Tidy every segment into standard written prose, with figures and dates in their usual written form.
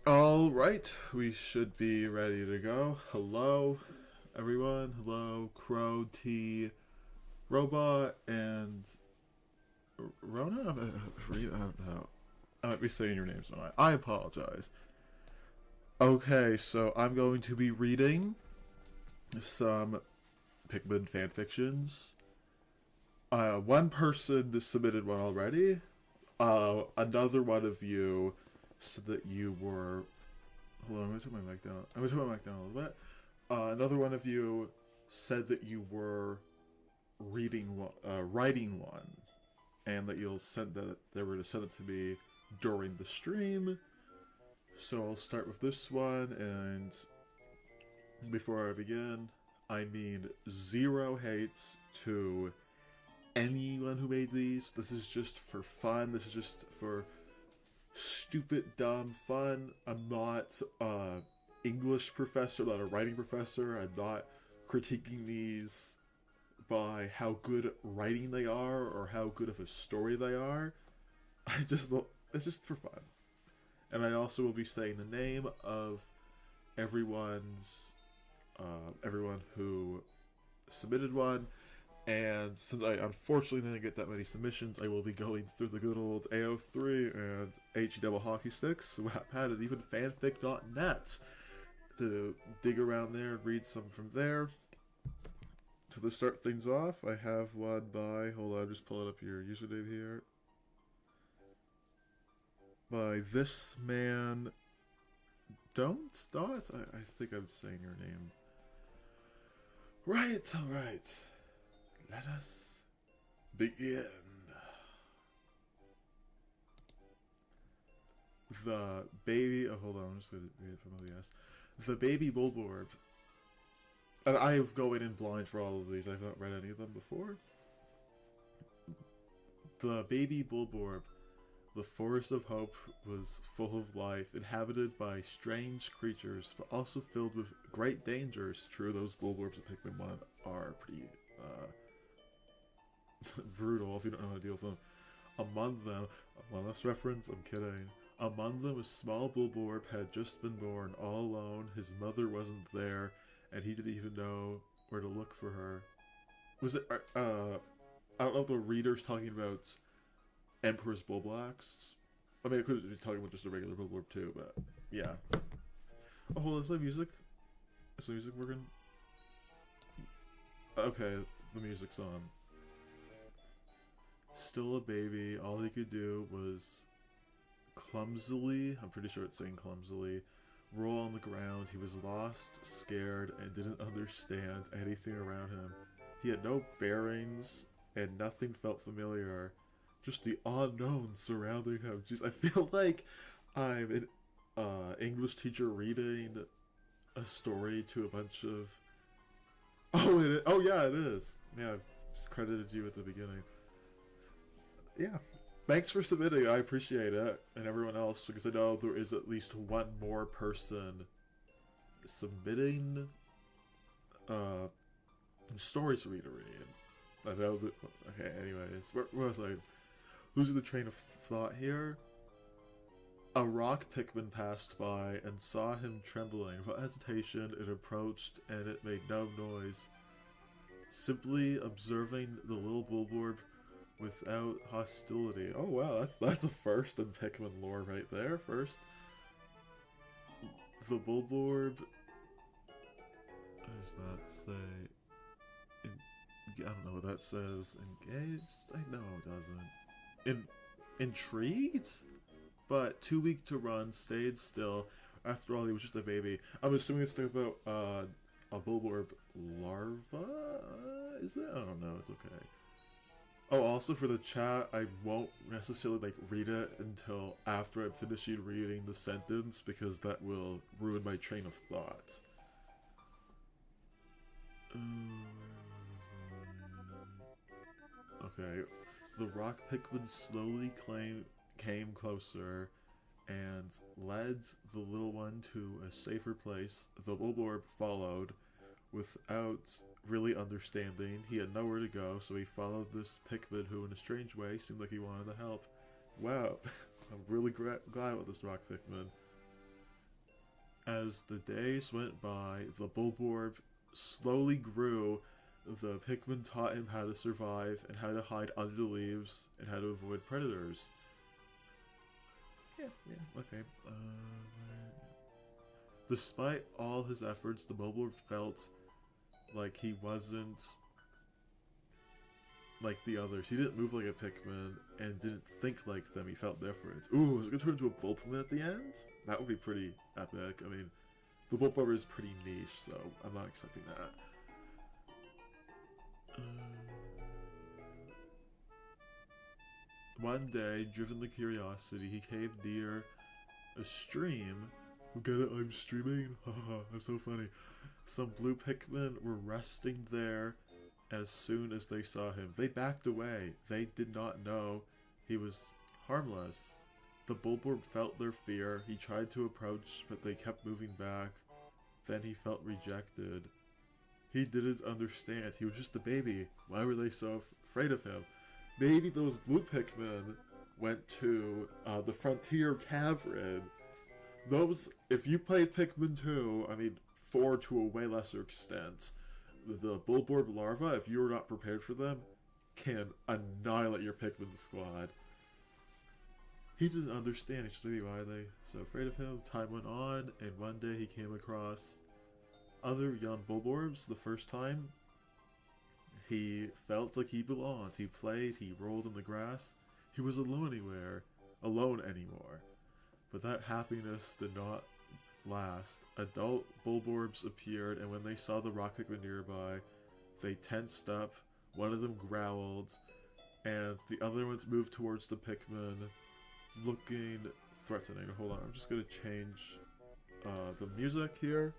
Alright, we should be ready to go. Hello, everyone. Hello, Crow, T, Robot, and Rona? I don't know. I might be saying your names wrong. I apologize. Okay, so I'm going to be reading some Pikmin fanfictions. One person submitted one already. Another one of you said that you were. Hold on, I'm gonna turn my mic down. I'm gonna turn my mic down a little bit. Another one of you said that you were writing one, and that you'll send that they were to send it to me during the stream. So I'll start with this one, and before I begin, I mean zero hate to anyone who made these. This is just for fun. This is just for stupid, dumb fun. I'm not a English professor, not a writing professor. I'm not critiquing these by how good writing they are or how good of a story they are. It's just for fun. And I also will be saying the name of everyone who submitted one. And since I unfortunately didn't get that many submissions, I will be going through the good old Ao3 and HE Hockey Sticks, wattpad, and even fanfic.net to dig around there and read some from there. So to start things off, I have one by, hold on, just pulling up your username here. By this man, don't? I think I'm saying your name. Right, alright. Let us begin. The baby. Oh, hold on. I'm just going to read it from OBS. The baby Bulborb. And I've going in blind for all of these. I've not read any of them before. The baby Bulborb. The forest of hope was full of life, inhabited by strange creatures, but also filled with great dangers. True, those Bulborbs of Pikmin 1 are pretty, brutal if you don't know how to deal with them. Among them, one last reference, I'm kidding. Among them, a small Bulborb had just been born, all alone. His mother wasn't there, and he didn't even know where to look for her. Was it, I don't know if the reader's talking about Emperor's Bulblacks. I mean, I could be talking about just a regular Bulborb too, but yeah. Oh, hold on, is my music? Is the music working? Okay, the music's on. Still a baby, all he could do was clumsily, I'm pretty sure it's saying clumsily, roll on the ground. He was lost, scared, and didn't understand anything around him. He had no bearings, and nothing felt familiar. Just the unknown surrounding him. Jeez, I feel like I'm an English teacher reading a story to a bunch of... Oh, yeah, it is. Yeah, I just credited you at the beginning. Yeah. Thanks for submitting, I appreciate it. And everyone else, because I know there is at least one more person submitting stories for me to read. I know that... Okay, anyways. Where was I? Losing the train of thought here. A rock Pikmin passed by and saw him trembling. Without hesitation, it approached and it made no noise. Simply observing the little Bulborb without hostility. Oh wow, that's a first in Pikmin lore right there. First, the Bulborb. What does that say? I don't know what that says. Engaged? I know it doesn't. Intrigued? But too weak to run, stayed still. After all, he was just a baby. I'm assuming it's about a Bulborb larva? Is that? I don't know, it's okay. Oh, also for the chat, I won't necessarily read it until after I'm finishing reading the sentence, because that will ruin my train of thought. Okay, the rock Pikmin slowly came closer and led the little one to a safer place. The Bulborb followed without really understanding. He had nowhere to go, so he followed this Pikmin who, in a strange way, seemed like he wanted to help. Wow, I'm really glad about this rock Pikmin. As the days went by, the Bulborb slowly grew. The Pikmin taught him how to survive and how to hide under the leaves and how to avoid predators. Yeah, okay. Despite all his efforts, the Bulborb felt like he wasn't like the others. He didn't move like a Pikmin and didn't think like them. He felt different. Ooh, is it gonna turn into a Bulbmin at the end? That would be pretty epic. I mean, the Bulborb is pretty niche, so I'm not expecting that. One day, driven to curiosity, he came near a stream. Get it? I'm streaming? Haha, I'm so funny. Some blue Pikmin were resting there as soon as they saw him. They backed away. They did not know he was harmless. The Bulborb felt their fear. He tried to approach, but they kept moving back. Then he felt rejected. He didn't understand. He was just a baby. Why were they so afraid of him? Maybe those blue Pikmin went to the Frontier Cavern. Those, if you played Pikmin 2, I mean, 4 to a way lesser extent, the Bulborb larva, if you were not prepared for them, can annihilate your Pikmin squad. He didn't understand actually why they so afraid of him. Time went on, and one day he came across other young Bulborbs the first time. He felt like he belonged. He played, he rolled in the grass. He was alone anymore. But that happiness did not last. Adult Bulborbs appeared, and when they saw the rock Pikmin nearby, they tensed up. One of them growled, and the other ones moved towards the Pikmin, looking threatening. Hold on, I'm just gonna change the music here.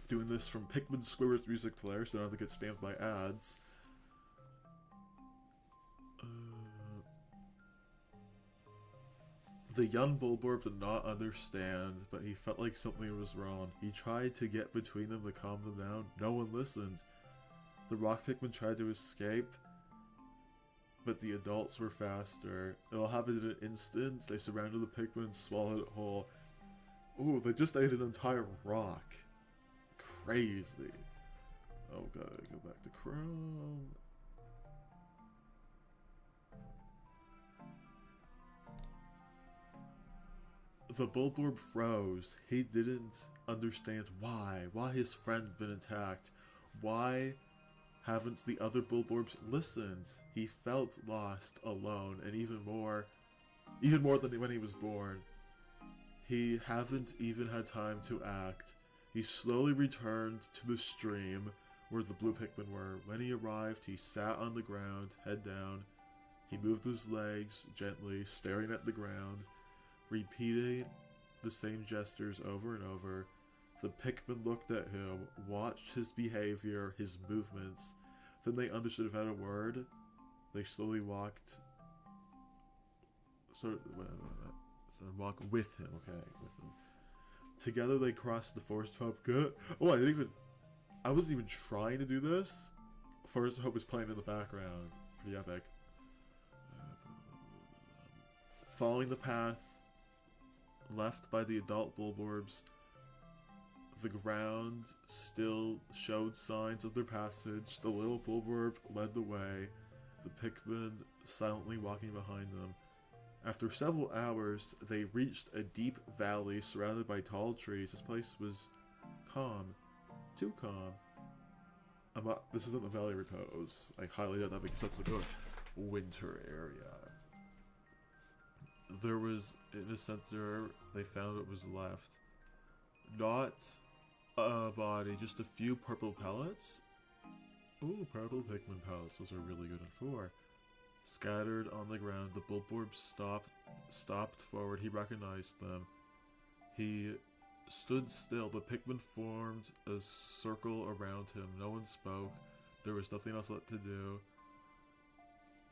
Doing this from Pikmin Square's music player, so I don't have to get spammed by ads. The young Bulborb did not understand, but he felt like something was wrong. He tried to get between them to calm them down. No one listened. The rock Pikmin tried to escape, but the adults were faster. It all happened in an instant. They surrounded the Pikmin and swallowed it whole. Ooh, they just ate an entire rock. Crazy. Oh, gotta go back to Chrome. The Bulborb froze. He didn't understand why his friend had been attacked. Why haven't the other Bulborbs listened? He felt lost, alone, and even more than when he was born. He haven't even had time to act. He slowly returned to the stream where the blue Pikmin were. When he arrived, he sat on the ground, head down. He moved his legs gently, staring at the ground, repeating the same gestures over and over. The Pikmin looked at him, watched his behavior, his movements. Then they understood without a word. They slowly walked... walk with him, okay, with him. Together they crossed the Forest of Hope. Good. Oh, I wasn't even trying to do this. Forest of Hope is playing in the background. Pretty epic. Following the path left by the adult Bulborbs, the ground still showed signs of their passage. The little Bulborb led the way, the Pikmin silently walking behind them. After several hours, they reached a deep valley surrounded by tall trees. This place was calm. Too calm. This isn't the Valley Repose. I highly doubt that makes sense to go winter area. There was, in the center, they found what was left. Not a body, just a few purple pellets. Ooh, purple Pikmin pellets. Those are really good at 4. Scattered on the ground, the Bulborb stopped forward. He recognized them. He stood still. The Pikmin formed a circle around him. No one spoke. There was nothing else left to do.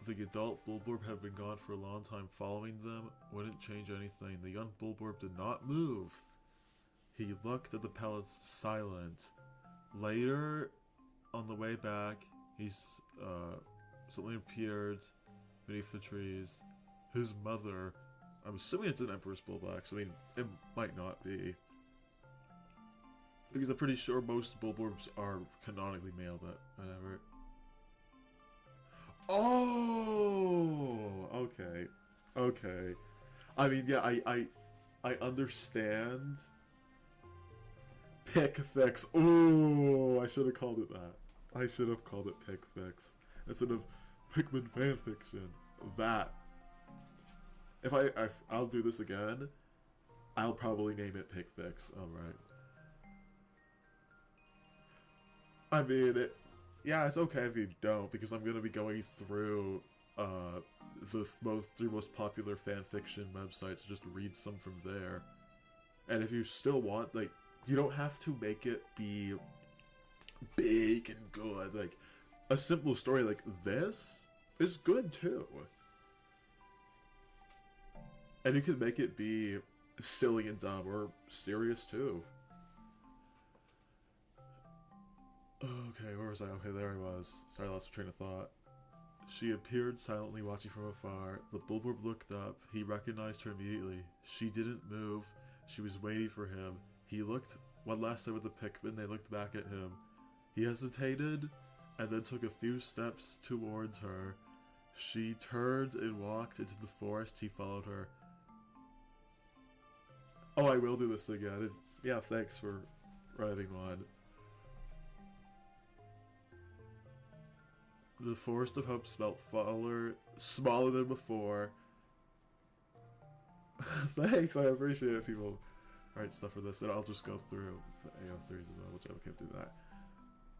The adult Bulborb had been gone for a long time. Following them wouldn't change anything. The young Bulborb did not move. He looked at the pellets, silent. Later, on the way back, He's suddenly appeared beneath the trees. His mother, I'm assuming it's an Emperor's Bullbox. I mean, it might not be. Because I'm pretty sure most Bulborbs are canonically male, but whatever. Oh! Okay. Okay. I mean, yeah, I understand. Pick fix. Ooh, I should have called it that. I should have called it pick fix instead of Pikmin fan fiction. That. If I'll do this again, I'll probably name it pick fix. All right. I mean, yeah, it's okay if you don't, because I'm gonna be going through the three most popular fan fiction websites. Just read some from there, and if you still want, like, you don't have to make it be big and good. Like, a simple story like this is good too, and you can make it be silly and dumb or serious too. Okay, where was I? Okay, there I was. Sorry, I lost my train of thought. She appeared silently, watching from afar. The Bulborb looked up. He recognized her immediately. She didn't move. She was waiting for him. He looked one last time with the Pikmin. They looked back at him. He hesitated, and then took a few steps towards her. She turned and walked into the forest. He followed her. Oh, I will do this again. Yeah, thanks for writing one. The Forest of Hope smelled smaller than before. Thanks, I appreciate it, people write stuff for this, and I'll just go through the AO3s as well, which I can't do that.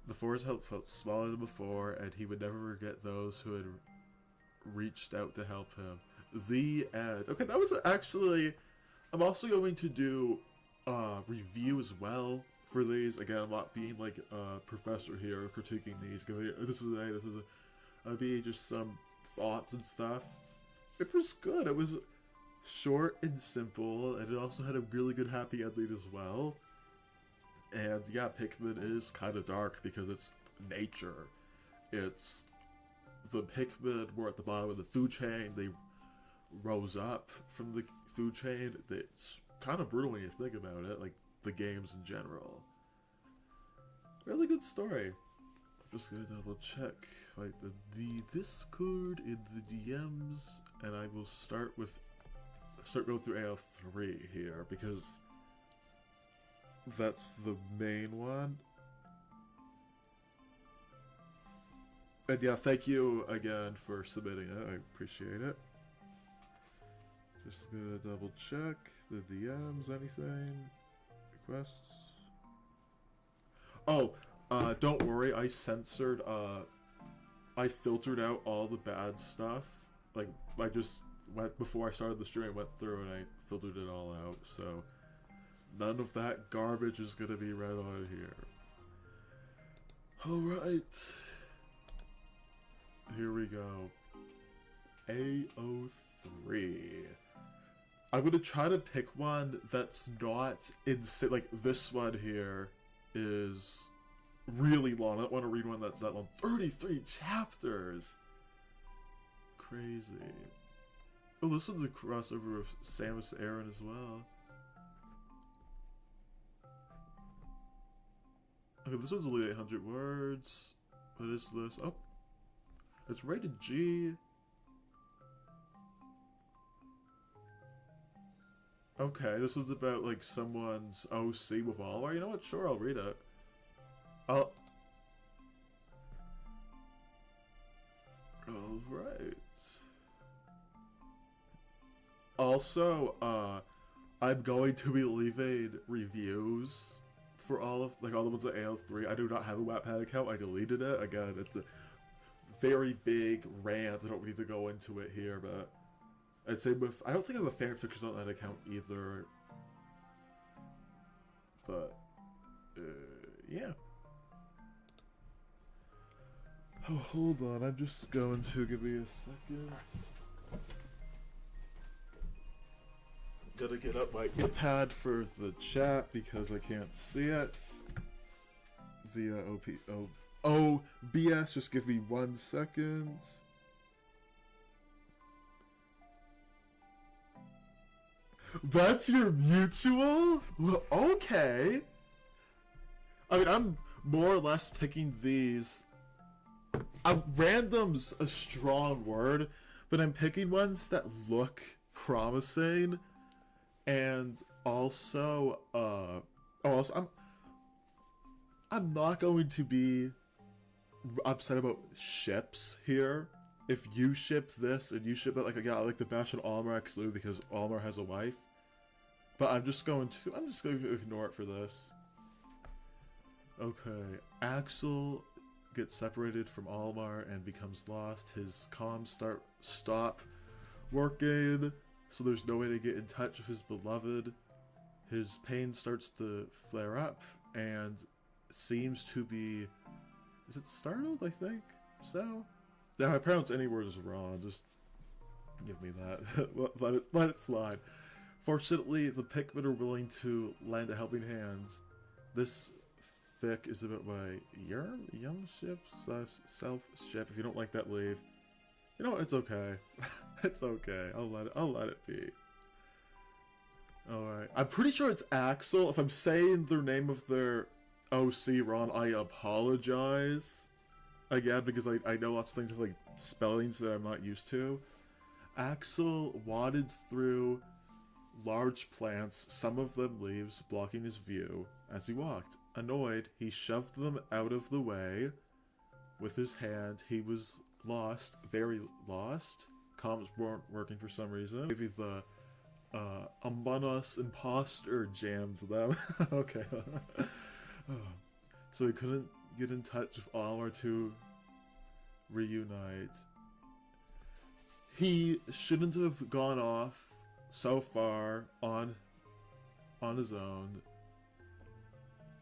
The Forest of Hope felt smaller than before, and he would never forget those who had reached out to help him. The end. Okay, that was actually... I'm also going to do review as well for these. Again, I'm not being like a professor here critiquing these. This is I'll be just some thoughts and stuff. It was good. It was short and simple, and it also had a really good happy ending as well. And yeah, Pikmin is kind of dark because it's nature. It's the Pikmin were at the bottom of the food chain. They rose up from the food chain. It's kind of brutal when you think about it, like the games in general. Really good story. I'm just gonna double check like the Discord in the DMs, and I will start going through AO3 here because that's the main one. And yeah, thank you again for submitting it. I appreciate it. Just gonna double check the DMs, anything, requests. Oh, don't worry, I censored, I filtered out all the bad stuff. Like, I just went, before I started the stream, I went through and I filtered it all out, so none of that garbage is gonna be read on here. Alright. Here we go. AO3. I'm gonna try to pick one that's not insane. Like, this one here is really long. I don't want to read one that's not long. 33 chapters! Crazy. Oh, this one's a crossover of Samus Aran as well. Okay, this one's only 800 words. What is this? Oh. It's rated G. Okay, this was about, like, someone's OC with Alwar. You know what? Sure, I'll read it. Alright. Also, I'm going to be leaving reviews for all the ones at AO3. I do not have a Wattpad account. I deleted it. Again, it's a very big rant. I don't need to go into it here, but I'd say I don't think I have a fanfiction on that account either. But yeah. Oh, hold on. I'm just going to give me a second. Gotta get up my iPad for the chat because I can't see it via BS, just give me 1 second. That's your mutual? Well, okay. I mean, I'm more or less picking these. Random's a strong word, but I'm picking ones that look promising, and also, I'm not going to be upset about ships here. If you ship this and you ship it, like, yeah, I like the bash on Almar Xlu because Almar has a wife. But I'm just going to ignore it for this. Okay, Axel gets separated from Almar and becomes lost. His comms stop working, so there's no way to get in touch with his beloved. His pain starts to flare up and seems to be... Is it startled, I think? So? Yeah, my pronounce any word is wrong. Just give me that. let it slide. Fortunately, the Pikmin are willing to lend a helping hand. This fic is about my young ship / self ship. If you don't like that, leave. You know what? It's okay. It's okay. I'll let it be. Alright. I'm pretty sure it's Axel. If I'm saying their name of their OC wrong, I apologize. Again, because I know lots of things with, like, spellings that I'm not used to. Axel wadded through large plants, some of them leaves, blocking his view. As he walked, annoyed, he shoved them out of the way with his hand. He was lost, very lost. Comms weren't working for some reason. Maybe the Among Us imposter jams them. Okay. So he couldn't get in touch with Almar to reunite. He shouldn't have gone off so far on his own.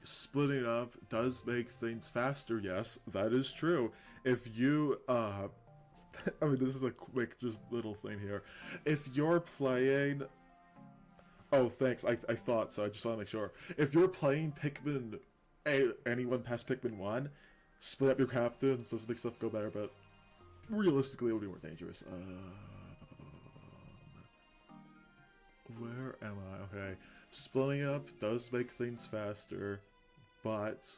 Splitting up does make things faster, yes, that is true. If you, I mean, this is a quick, just little thing here. If you're playing... Oh, thanks, I thought so, I just want to make sure. If you're playing Pikmin, anyone past Pikmin 1, split up your captains, does make stuff go better, but realistically it would be more dangerous. Where am I? Okay. Splitting up does make things faster, but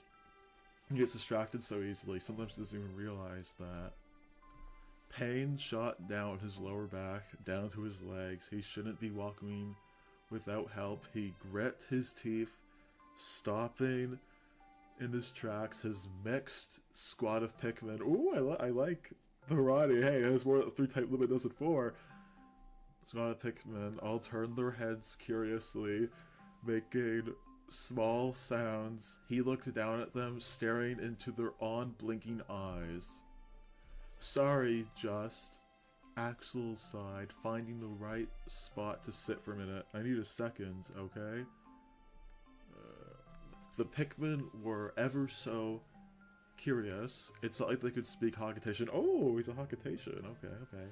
he gets distracted so easily. Sometimes he doesn't even realize that. Pain shot down his lower back, down to his legs. He shouldn't be walking without help. He grit his teeth, stopping in his tracks. His mixed squad of Pikmin. Ooh, I like the variety. Hey, there's more than 3 type limit does it 4. Squad of Pikmin all turn their heads curiously, making small sounds. He looked down at them, staring into their unblinking eyes. Sorry, just... Axel sighed, finding the right spot to sit for a minute. I need a second, okay? The Pikmin were ever so curious. It's not like they could speak Hoggitation. Oh, he's a Hoggitation. Okay.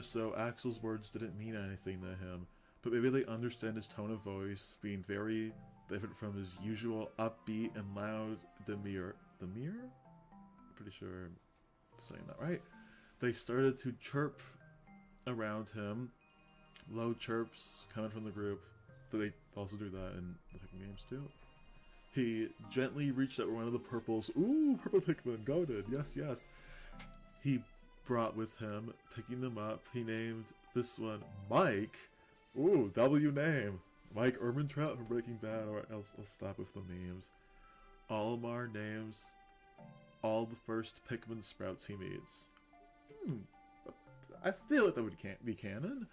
So Axel's words didn't mean anything to him, but maybe they understand his tone of voice being very different from his usual upbeat and loud demeanor. Demeanor? I'm pretty sure I'm saying that right. They started to chirp around him. Low chirps coming from the group. Do they also do that in the Pikmin games too? He gently reached out one of the purples. Ooh, purple Pikmin, goated. Yes. He brought with him, picking them up. He named this one Mike. Ooh, W name. Mike Ehrmantraut from Breaking Bad. Alright, I'll stop with the memes. Almar names all the first Pikmin sprouts he meets. I feel like that would be canon.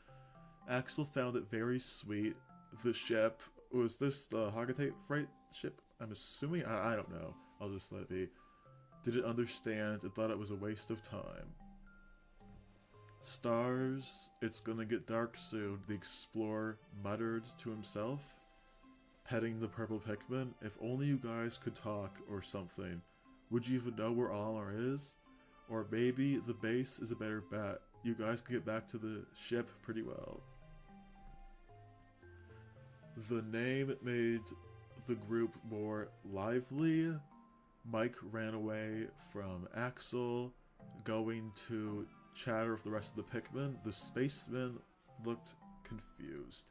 Axel found it very sweet. The ship, was this the Hoggitate freight ship? I'm assuming, I don't know. I'll just let it be. Didn't understand and thought it was a waste of time. Stars, it's gonna get dark soon, the explorer muttered to himself, petting the purple Pikmin. If only you guys could talk or something. Would you even know where Almar is? Or maybe the base is a better bet. You guys could get back to the ship pretty well. The name made the group more lively. Mike ran away from Axel, going to chatter with the rest of the Pikmin. The spaceman looked confused.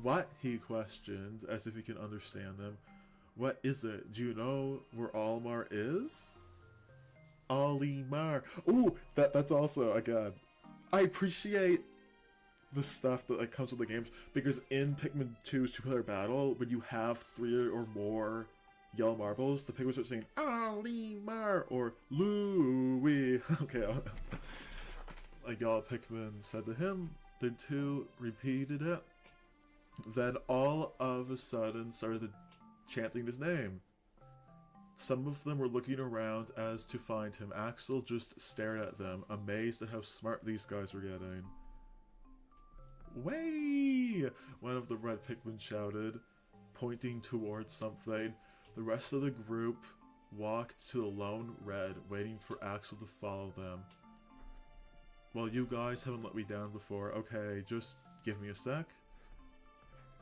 What? He questioned, as if he can understand them. What is it? Do you know where Olimar is? Olimar. Ooh, that's also, again, I appreciate the stuff that like comes with the games, because in Pikmin 2's two-player battle, when you have 3 or more yellow marbles, the Pikmin start saying Olimar or Louie. Okay, a yellow Pikmin said to him. The two repeated it. Then all of a sudden started chanting his name. Some of them were looking around as to find him. Axel just stared at them, amazed at how smart these guys were getting. Way! One of the red Pikmin shouted, pointing towards something. The rest of the group walked to the lone red, waiting for Axel to follow them. Well, you guys haven't let me down before. Okay, just give me a sec.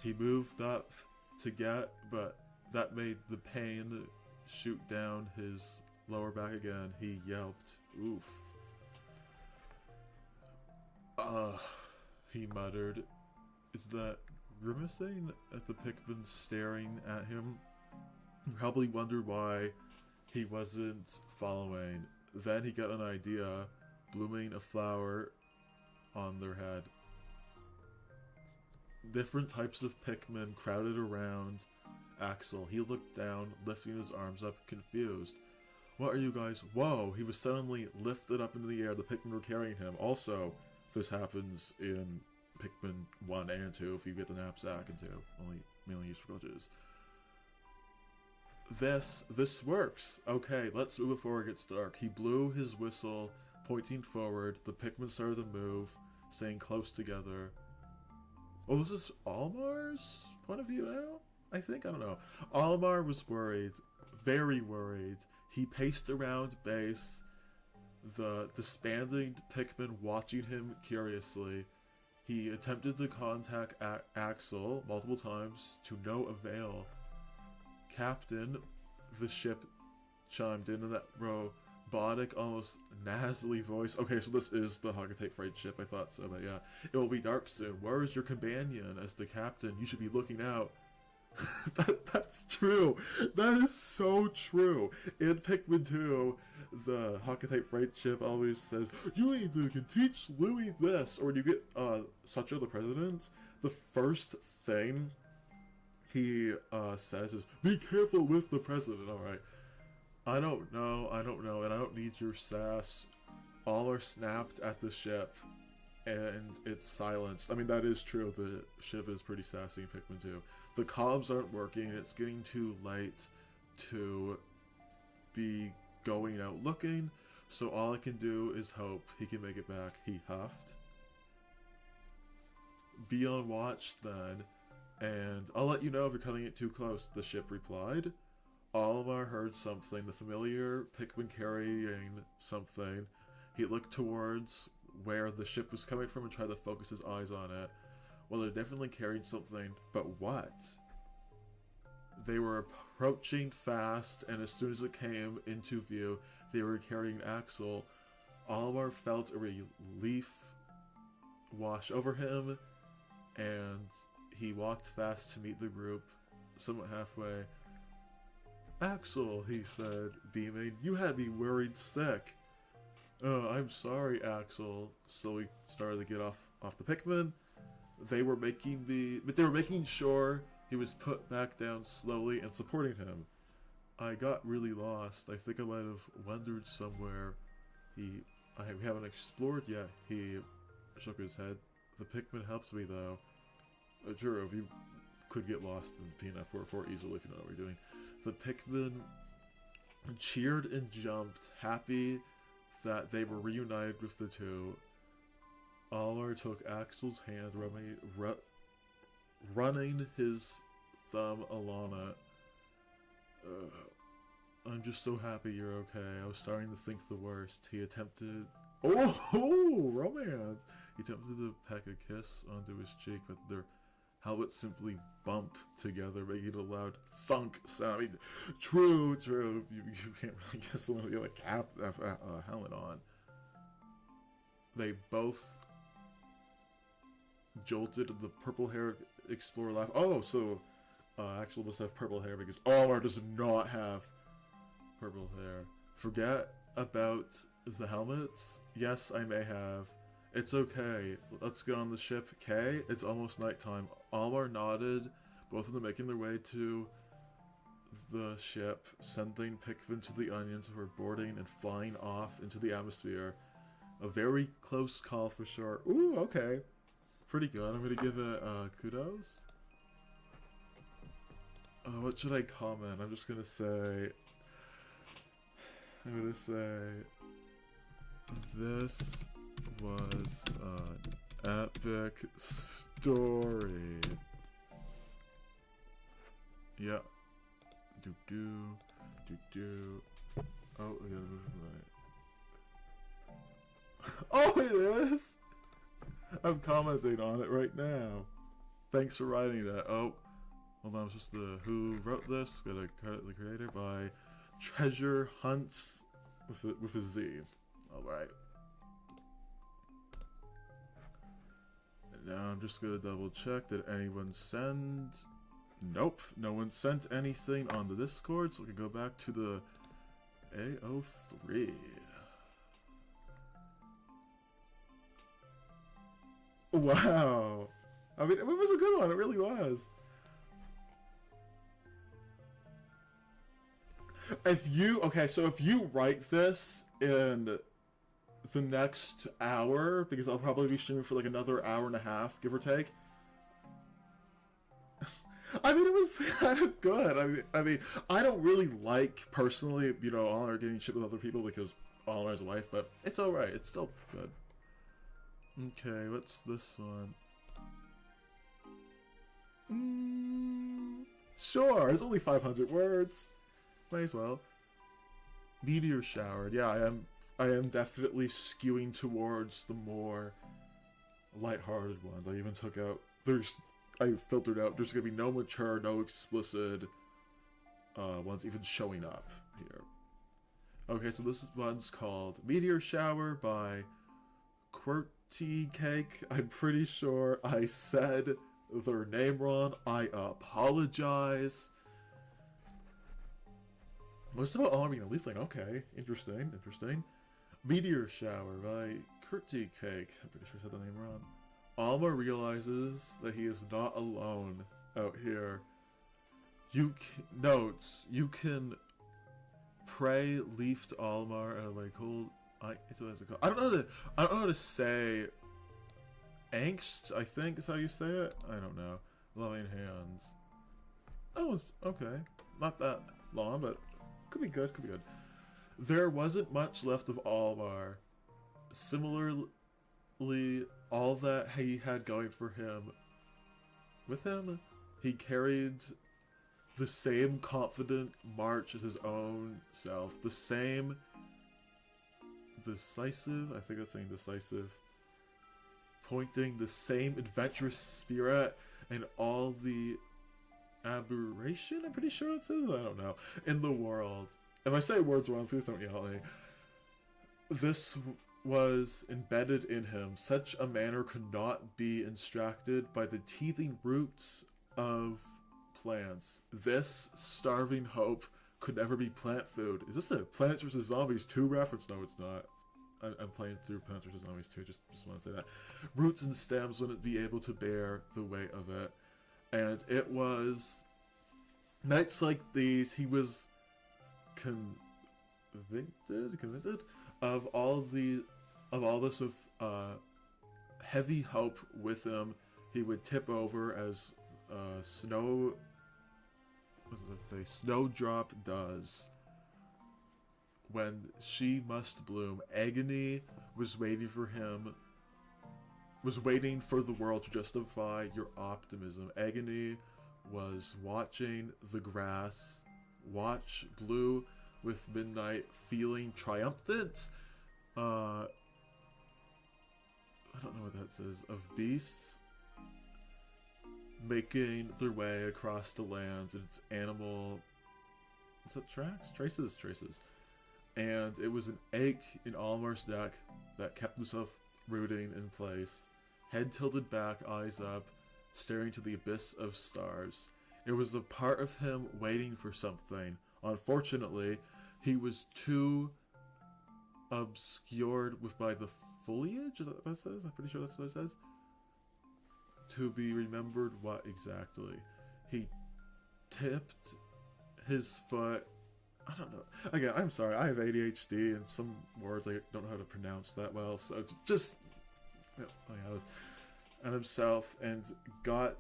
He moved up to get, but that made the pain shoot down his lower back again. He yelped. Oof. He muttered. Is that grimacing at the Pikmin staring at him? He probably wondered why he wasn't following. Then he got an idea, blooming a flower on their head. Different types of Pikmin crowded around Axel. He looked down, lifting his arms up, confused. What are you guys? Whoa! He was suddenly lifted up into the air. The Pikmin were carrying him. Also, this happens in Pikmin 1 and 2 if you get the knapsack, and 2. Only mainly used for glitches. This works. Okay, let's move before it gets dark. He blew his whistle, pointing forward. The Pikmin started to move, staying close together. Oh, this is Olimar's point of view now? I think? I don't know. Olimar was worried. Very worried. He paced around base, the disbanding Pikmin watching him curiously. He attempted to contact Axel multiple times, to no avail. Captain, the ship chimed in that robotic, almost nasally voice. Okay, so this is the Hoggetite freight ship. I thought so, but yeah. It will be dark soon. Where is your companion? As the captain, you should be looking out. That's true. That is so true. In Pikmin 2, the Hoggetite freight ship always says, you need to teach Louis this. Or when you get Sucho the president, the first thing he says is, be careful with the president. Alright. I don't know, and I don't need your sass. All are snapped at the ship, and it's silenced. I mean, that is true. The ship is pretty sassy in Pikmin 2. The comms aren't working. It's getting too late to be going out looking, so all I can do is hope he can make it back. He huffed. Be on watch then, and I'll let you know if you're cutting it too close, the ship replied. Olimar heard something, the familiar Pikmin carrying something. He looked towards where the ship was coming from and tried to focus his eyes on it. Well, they're definitely carrying something, but what? They were approaching fast, and as soon as it came into view, they were carrying Axel. Olimar felt a relief wash over him, and he walked fast to meet the group, somewhat halfway. Axel, he said, beaming, you had me worried sick. Oh, I'm sorry, Axel. So he started to get off the Pikmin. They were making sure he was put back down slowly and supporting him. I got really lost. I think I might have wandered somewhere. We haven't explored yet. He shook his head. The Pikmin helped me though. Sure, if you could get lost in PNF4 easily if you know what we're doing. The Pikmin cheered and jumped, happy that they were reunited with the two. Olimar took Axel's hand, running his thumb along it. I'm just so happy you're okay. I was starting to think the worst. He attempted... Oh, romance! He attempted to peck a kiss onto his cheek, but their helmets simply bump together, making a loud thunk sound. I mean, true. You can't really get someone with a cap helmet on. They both jolted, and the purple-haired explorer laughed. Oh, so Axel must have purple hair because Olimar does not have purple hair. Forget about the helmets. Yes, I may have. It's okay. Let's get on the ship. Kay, it's almost nighttime. Olimar nodded, both of them making their way to the ship, sending Pikmin to the onions who are boarding and flying off into the atmosphere. A very close call for sure. Ooh, okay. Pretty good. I'm gonna give it kudos. What should I comment? I'm just gonna say... this was an epic story. Yeah. Do. Oh, I gotta move my... Oh, it is! I'm commenting on it right now. Thanks for writing that. Oh, hold on, it's just the who wrote this. Gotta credit the creator by Treasure Hunts with a Z. Alright. Now I'm just gonna double check. Did anyone send... Nope, no one sent anything on the Discord, so we can go back to the Ao3. Wow. I mean, it was a good one, it really was. If you write this in the next hour, because I'll probably be streaming for like another hour and a half, give or take. I mean, it was kind of good. I mean, I don't really like, personally, you know, Olimar getting shit with other people because Olimar's a wife, but it's alright, it's still good. Okay, what's this one? Sure, it's only 500 words. Might as well. Meteor showered. Yeah, I am definitely skewing towards the more lighthearted ones. I even took out... I filtered out. There's gonna be no mature, no explicit ones even showing up here. Okay, so this one's called Meteor Shower by QWERTY Cake. I'm pretty sure I said their name wrong. I apologize. What's about Olimar being a leafling? Okay, interesting. Meteor Shower by QWERTY Cake. I'm pretty sure I said the name wrong. Olimar realizes that he is not alone out here. You can pray leafed Olimar out of my cold... I don't know how to say... Angst, I think is how you say it? I don't know. Loving hands. Oh, it's okay. Not that long, but could be good. There wasn't much left of Olimar. Similarly, all that he had going for him, with him, he carried the same confident march as his own self. The same decisive, I think that's saying decisive, pointing the same adventurous spirit and all the aberration, I'm pretty sure it says, I don't know, in the world. If I say words wrong, please don't yell at me. This was embedded in him. Such a manner could not be extracted by the teething roots of plants. This starving hope could never be plant food. Is this a Plants vs. Zombies 2 reference? No, it's not. I'm playing through Plants vs. Zombies 2, just want to say that. Roots and stems wouldn't be able to bear the weight of it. And it was nights like these, he was convicted of all this heavy hope with him. He would tip over as snowdrop does when she must bloom. Agony was waiting for him, was waiting for the world to justify your optimism. Agony was watching the grass watch blue with midnight, feeling triumphant. I don't know what that says. Of beasts. making their way across the lands, and it's animal... Is that tracks? Traces? Traces. And it was an ache in Olimar's neck that kept himself rooting in place. Head tilted back, eyes up, staring to the abyss of stars. It was a part of him waiting for something. Unfortunately, he was too obscured by the foliage? Is that what that says? I'm pretty sure that's what it says. To be remembered what exactly. He tipped his foot. I don't know. Again, I'm sorry. I have ADHD, and some words I don't know how to pronounce that well. So just, oh yeah, this, and himself, and got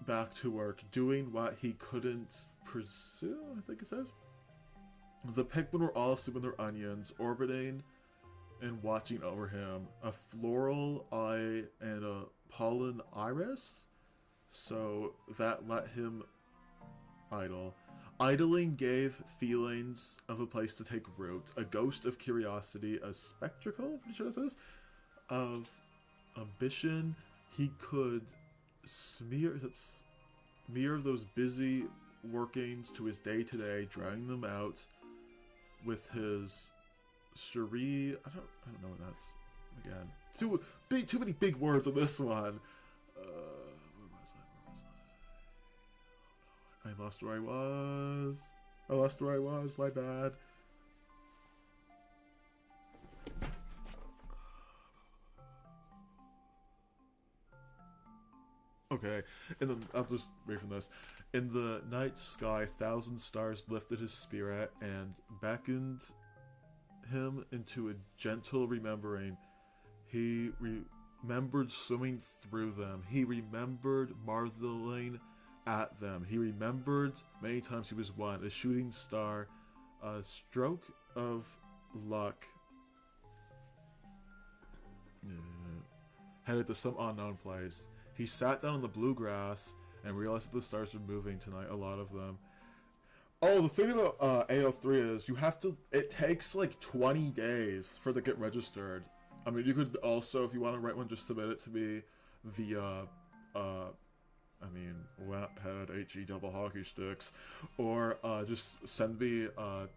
back to work, doing what he couldn't pursue. I think it says. The Pikmin were all sipping their onions, orbiting and watching over him. A floral eye and a pollen iris. So that let him idle. Idling gave feelings of a place to take root, a ghost of curiosity, a spectacle, I'm sure it says, of ambition. He could smear those busy workings to his day-to-day, drawing them out with his cherie. I don't know what that's, again. Too many big words on this one. I lost where I was. My bad. Okay, and then I'll just read from this. In the night sky, 1,000 stars lifted his spirit and beckoned him into a gentle remembering. He remembered swimming through them. He remembered marveling at them. He remembered many times he was one, a shooting star, a stroke of luck, headed to some unknown place. He sat down in the blue grass and realized that the stars were moving tonight, a lot of them. Oh, the thing about Ao3 is it takes like 20 days for it to get registered. I mean, you could also, if you want to write one, just submit it to me via wattpad, HE double hockey sticks, or just send me a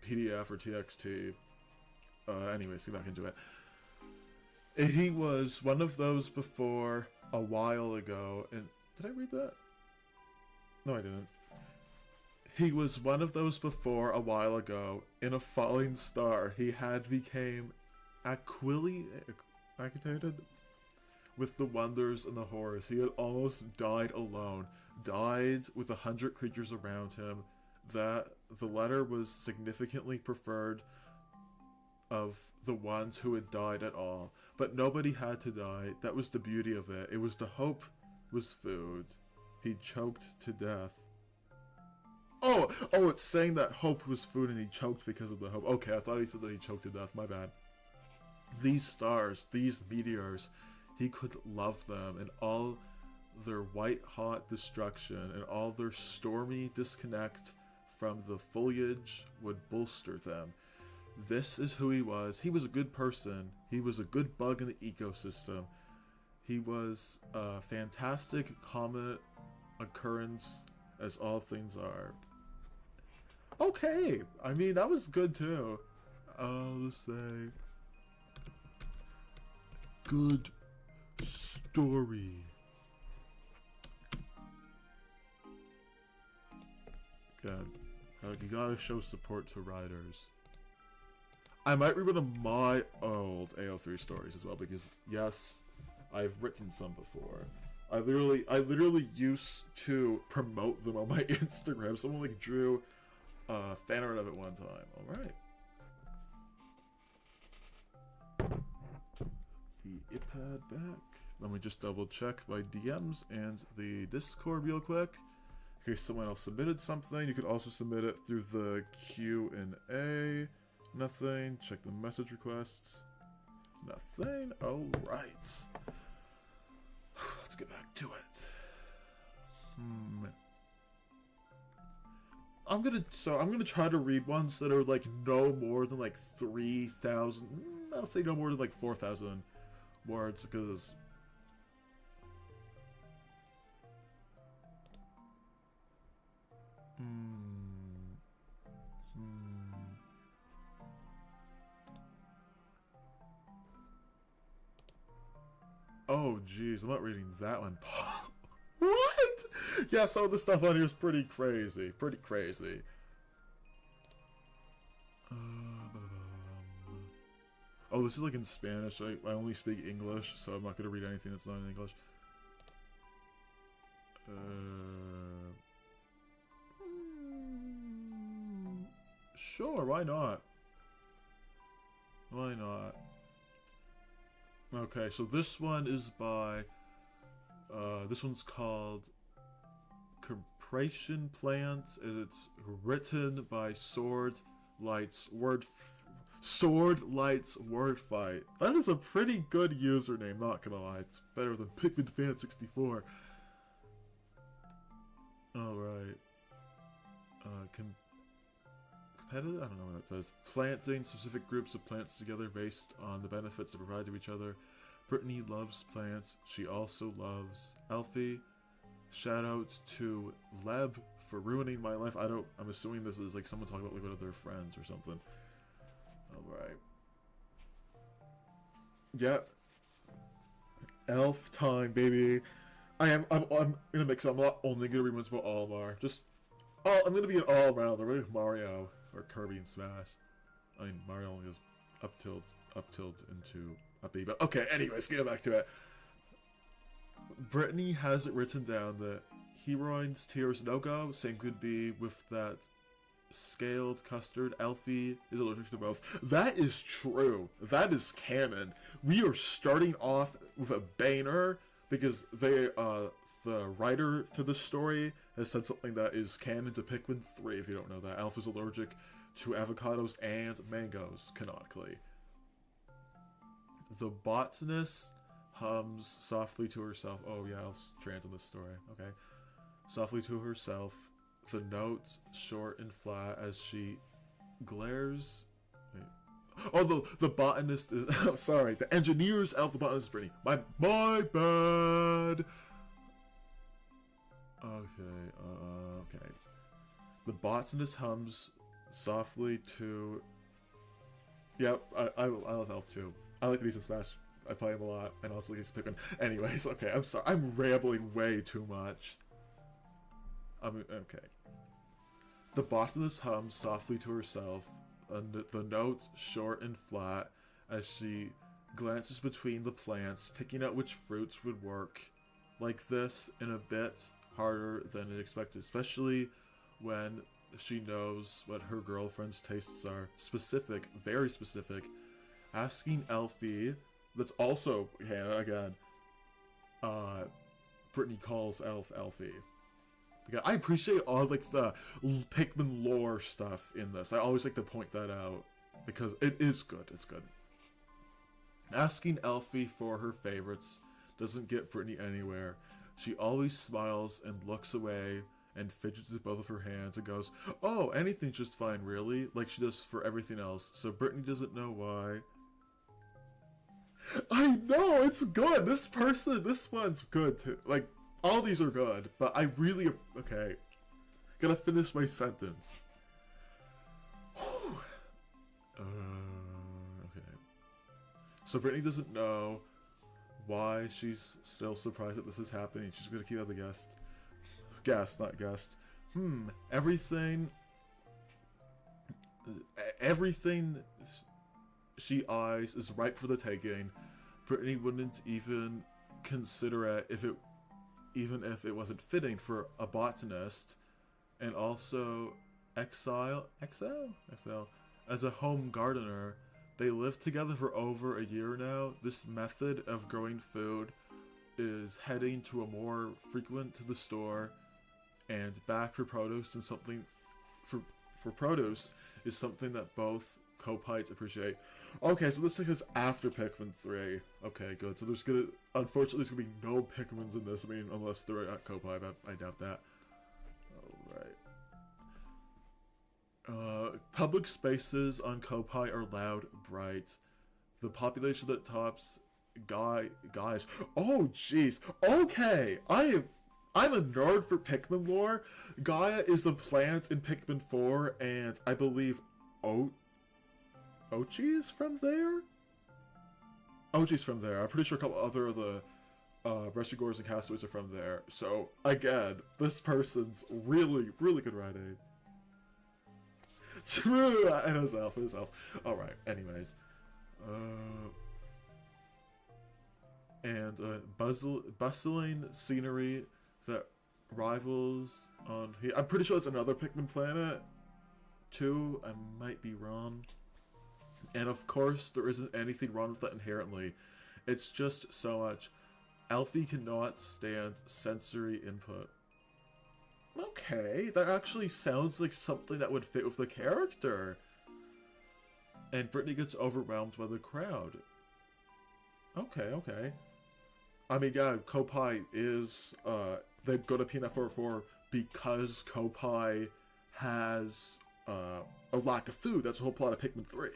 PDF or TXT. Anyway, see if I can do it. He was one of those before a while ago, and did I read that? No, I didn't. He was one of those before a while ago. In a falling star, he had became acquainted with the wonders and the horrors. He had almost died alone, died with 100 creatures around him. That the letter was significantly preferred of the ones who had died at all. But nobody had to die. That was the beauty of it. It was the hope was food. He choked to death. Oh, it's saying that hope was food and he choked because of the hope. Okay, I thought he said that he choked to death. My bad. These stars, these meteors, he could love them, and all their white-hot destruction and all their stormy disconnect from the foliage would bolster them. This is who he was. He was a good person. He was a good bug in the ecosystem. He was a fantastic comet occurrence, as all things are. Okay, I mean, that was good too. I'll just say, good story. God, you gotta show support to writers. I might read one of my old Ao3 stories as well, because yes, I've written some before. I literally used to promote them on my Instagram. Someone like drew fan art of it one time. Alright. The iPad back. Let me just double check my DMs and the Discord real quick. In case someone else submitted something. You could also submit it through the Q&A. Nothing. Check the message requests. Nothing. Alright. Let's get back to it. I'm gonna try to read ones that are like no more than like 3,000. I'll say no more than like 4,000 words, because Oh, jeez, I'm not reading that one. What? Yeah, some of the stuff on here is pretty crazy. Pretty crazy. Oh, this is like in Spanish. I only speak English, so I'm not going to read anything that's not in English. Sure, why not? Why not? Okay, so this one is by, this one's called Compression Plants, and it's written by Sword Lights Word Fight. That is a pretty good username, not gonna lie. It's better than Pikmin Fan 64. Alright. Competitive? I don't know what that says. Planting specific groups of plants together based on the benefits they provide to each other. Brittany loves plants. She also loves Alfie. Shout out to Leb for ruining my life. I'm assuming this is like someone talking about like one of their friends or something. Alright. Yep. Elf time, baby. I'm gonna mix it. I'm not only gonna read ones about Almar. I'm gonna be an all-rounder. Ready with Mario or Kirby and Smash. I mean, Mario only is up tilt into a B. But okay, anyways, getting back to it. Brittany has it written down that heroine's tears no go. Same could be with that scaled custard. Alfie is allergic to both. That is true. That is canon. We are starting off with a banger because the writer to the story has said something that is canon to Pikmin 3, if you don't know that. Alpha's allergic to avocados and mangoes, canonically. The botanist hums softly to herself. Oh yeah, I'll trans on this story. Okay. Softly to herself, the notes short and flat as she glares. Wait. Oh, the botanist is. Oh, sorry, the engineer's elf. The botanist is Brittany. My bad. Okay. Okay. The botanist hums softly to. Yep, I love Elf too. I like that he's in Smash. I play him a lot, and also he's Pikmin. Anyways, okay, I'm sorry. I'm rambling way too much. Okay. The botanist hums softly to herself, and the notes short and flat as she glances between the plants, picking out which fruits would work like this in a bit harder than expected, especially when she knows what her girlfriend's tastes are. Specific, very specific. Asking Alfie, that's also Hannah again. Brittany calls Alfie. Again, I appreciate all like the Pikmin lore stuff in this. I always like to point that out because it is good. It's good. Asking Alfie for her favorites doesn't get Brittany anywhere. She always smiles and looks away and fidgets with both of her hands and goes, "Oh, anything's just fine, really," like she does for everything else. So Brittany doesn't know why. I know, it's good. This one's good too. Like, all these are good, but I really, okay. Gotta finish my sentence. Okay. So Brittany doesn't know why she's still surprised that this is happening. She's gonna keep out the guest, not guest. Everything she eyes is ripe for the taking. Brittany wouldn't even consider it even if it wasn't fitting for a botanist, and also exile as a home gardener. They lived together for over a year now. This method of growing food is heading to a more frequent to the store and back for produce, and something for produce is something that both Copites appreciate. Okay, so this thing is after Pikmin 3. Okay, good. So unfortunately there's gonna be no Pikmins in this. I mean, unless they're at Copi, but I doubt that. Alright. Public spaces on Copi are loud, bright. The population that tops guys. Oh, jeez. Okay, I'm a nerd for Pikmin lore. Gaia is a plant in Pikmin 4, and I believe Ochi's from there? Ochi's from there. I'm pretty sure a couple other of the Rescuers and Castaways are from there. So, again, this person's really, really good writing. True! It is Elf, it is Elf. Alright, anyways. Bustling scenery that rivals on here. I'm pretty sure it's another Pikmin planet, too. I might be wrong. And of course, there isn't anything wrong with that inherently. It's just so much. Alfie cannot stand sensory input. Okay, that actually sounds like something that would fit with the character. And Brittany gets overwhelmed by the crowd. Okay. I mean, yeah, Kopai is, they go to PNF 404 because Kopai has, a lack of food. That's the whole plot of Pikmin 3.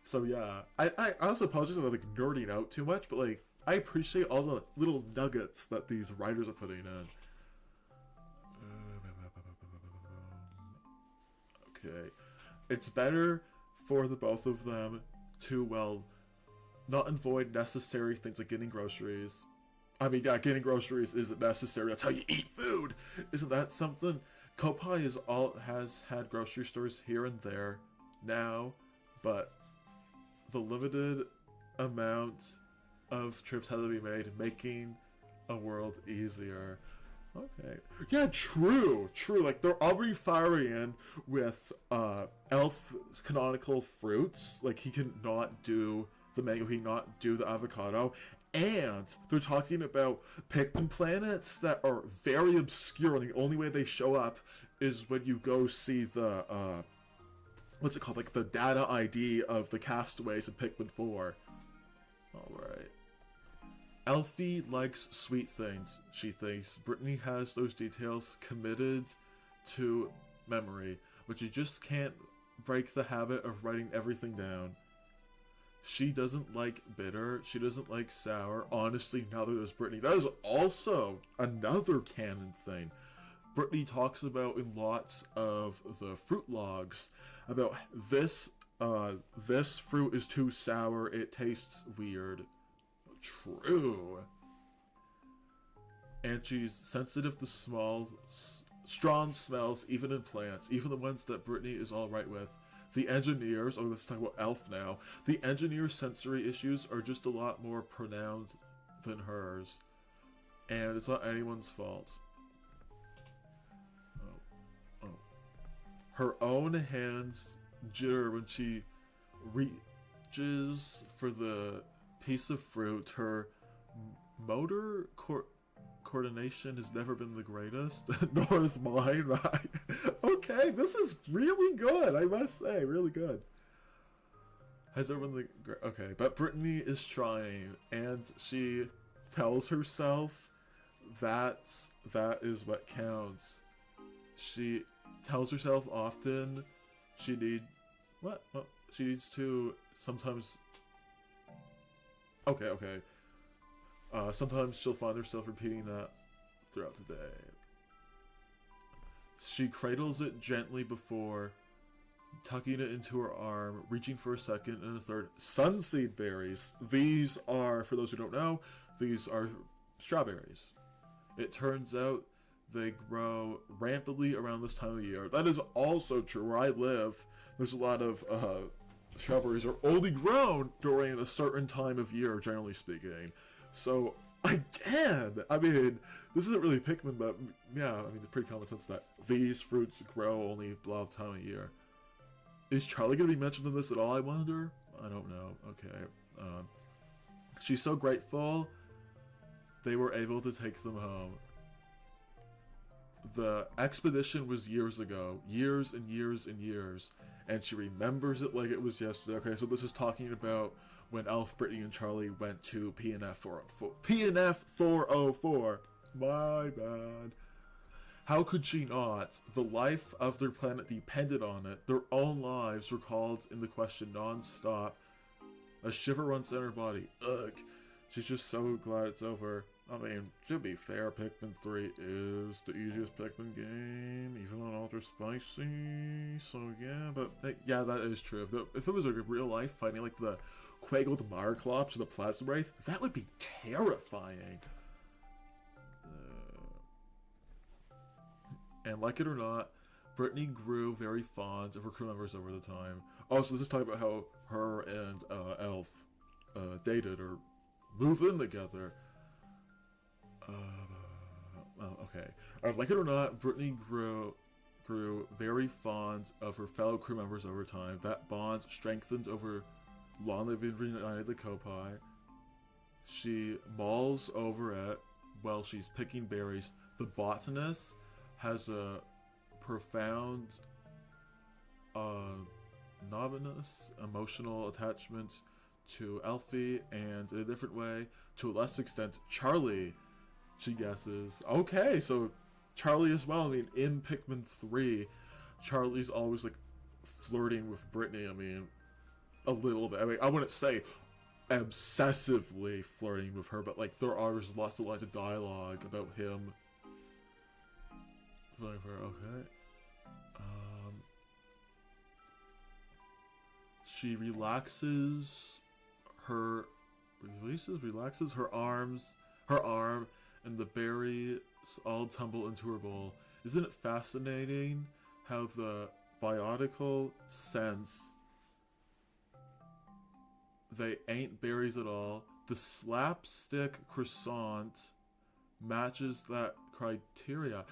So yeah, I also apologize for like nerding out too much, but like, I appreciate all the little nuggets that these writers are putting in. Okay. It's better for the both of them to, well, not avoid necessary things like getting groceries. I mean, yeah, getting groceries isn't necessary. That's how you eat food. Isn't that something? Kopai has had grocery stores here and there now, but the limited amount of trips had to be made, making a world easier. Okay. Yeah, true. Like, they're already firing in with, Elf canonical fruits. Like, he can not do the mango, he not do the avocado. And they're talking about Pikmin planets that are very obscure, and the only way they show up is when you go see the, what's it called? Like, the data ID of the castaways in Pikmin 4. Alright. Elfie likes sweet things, she thinks. Brittany has those details committed to memory, but she just can't break the habit of writing everything down. She doesn't like bitter, she doesn't like sour. Honestly, neither does Brittany. That is also another canon thing. Brittany talks about in lots of the fruit logs about this fruit is too sour, it tastes weird. True. And she's sensitive to strong smells, even in plants, even the ones that Brittany is alright with. The engineers, let's talk about Elf now. The engineer's sensory issues are just a lot more pronounced than hers. And it's not anyone's fault. Her own hands jitter when she reaches for the piece of fruit. Her motor coordination has never been the greatest, nor is mine. Okay, this is really good, I must say, really good. Has ever been the okay, but Brittany is trying, and she tells herself that is what counts. She tells herself often she needs to sometimes. Okay. Sometimes she'll find herself repeating that throughout the day. She cradles it gently before tucking it into her arm, reaching for a second and a third. Sunseed berries. These are, for those who don't know, these are strawberries. It turns out they grow rampantly around this time of year. That is also true. Where I live, there's a lot of strawberries are only grown during a certain time of year, generally speaking. So, again, I mean, this isn't really Pikmin, but yeah, I mean, it's pretty common sense that these fruits grow only blah time of year. Is Charlie going to be mentioned in this at all, I wonder? I don't know. Okay. She's so grateful they were able to take them home. The expedition was years ago. Years and years and years. And she remembers it like it was yesterday. Okay, so this is talking about when Elf, Brittany, and Charlie went to PNF 404. PNF 404. My bad. How could she not? The life of their planet depended on it. Their own lives were called into question non-stop. A shiver runs down her body. Ugh. She's just so glad it's over. I mean, to be fair, Pikmin 3 is the easiest Pikmin game, even on Ultra Spicy, so yeah, but yeah, that is true. If it was a real life fighting like the Quaggled Marclops or the Plasma Wraith, that would be terrifying. And like it or not, Brittany grew very fond of her crew members over the time. Oh, so this is talking about how her and Elf dated or moved in together. Okay. Like it or not, Brittany grew very fond of her fellow crew members over time. That bond strengthened over long they've been reunited to Kopai. She mulls over it while she's picking berries. The botanist has a profound nominous emotional attachment to Elfie, and in a different way, to a less extent, Charlie, she guesses. Okay, so Charlie as well. I mean, in Pikmin 3, Charlie's always like flirting with Brittany. I mean, a little bit. I mean, I wouldn't say obsessively flirting with her, but like there are lots of lines of dialogue about him flirting with her. Okay. She relaxes her arm, and the berries all tumble into her bowl. Isn't it fascinating how the biotical sense they ain't berries at all? The slapstick croissant matches that criteria.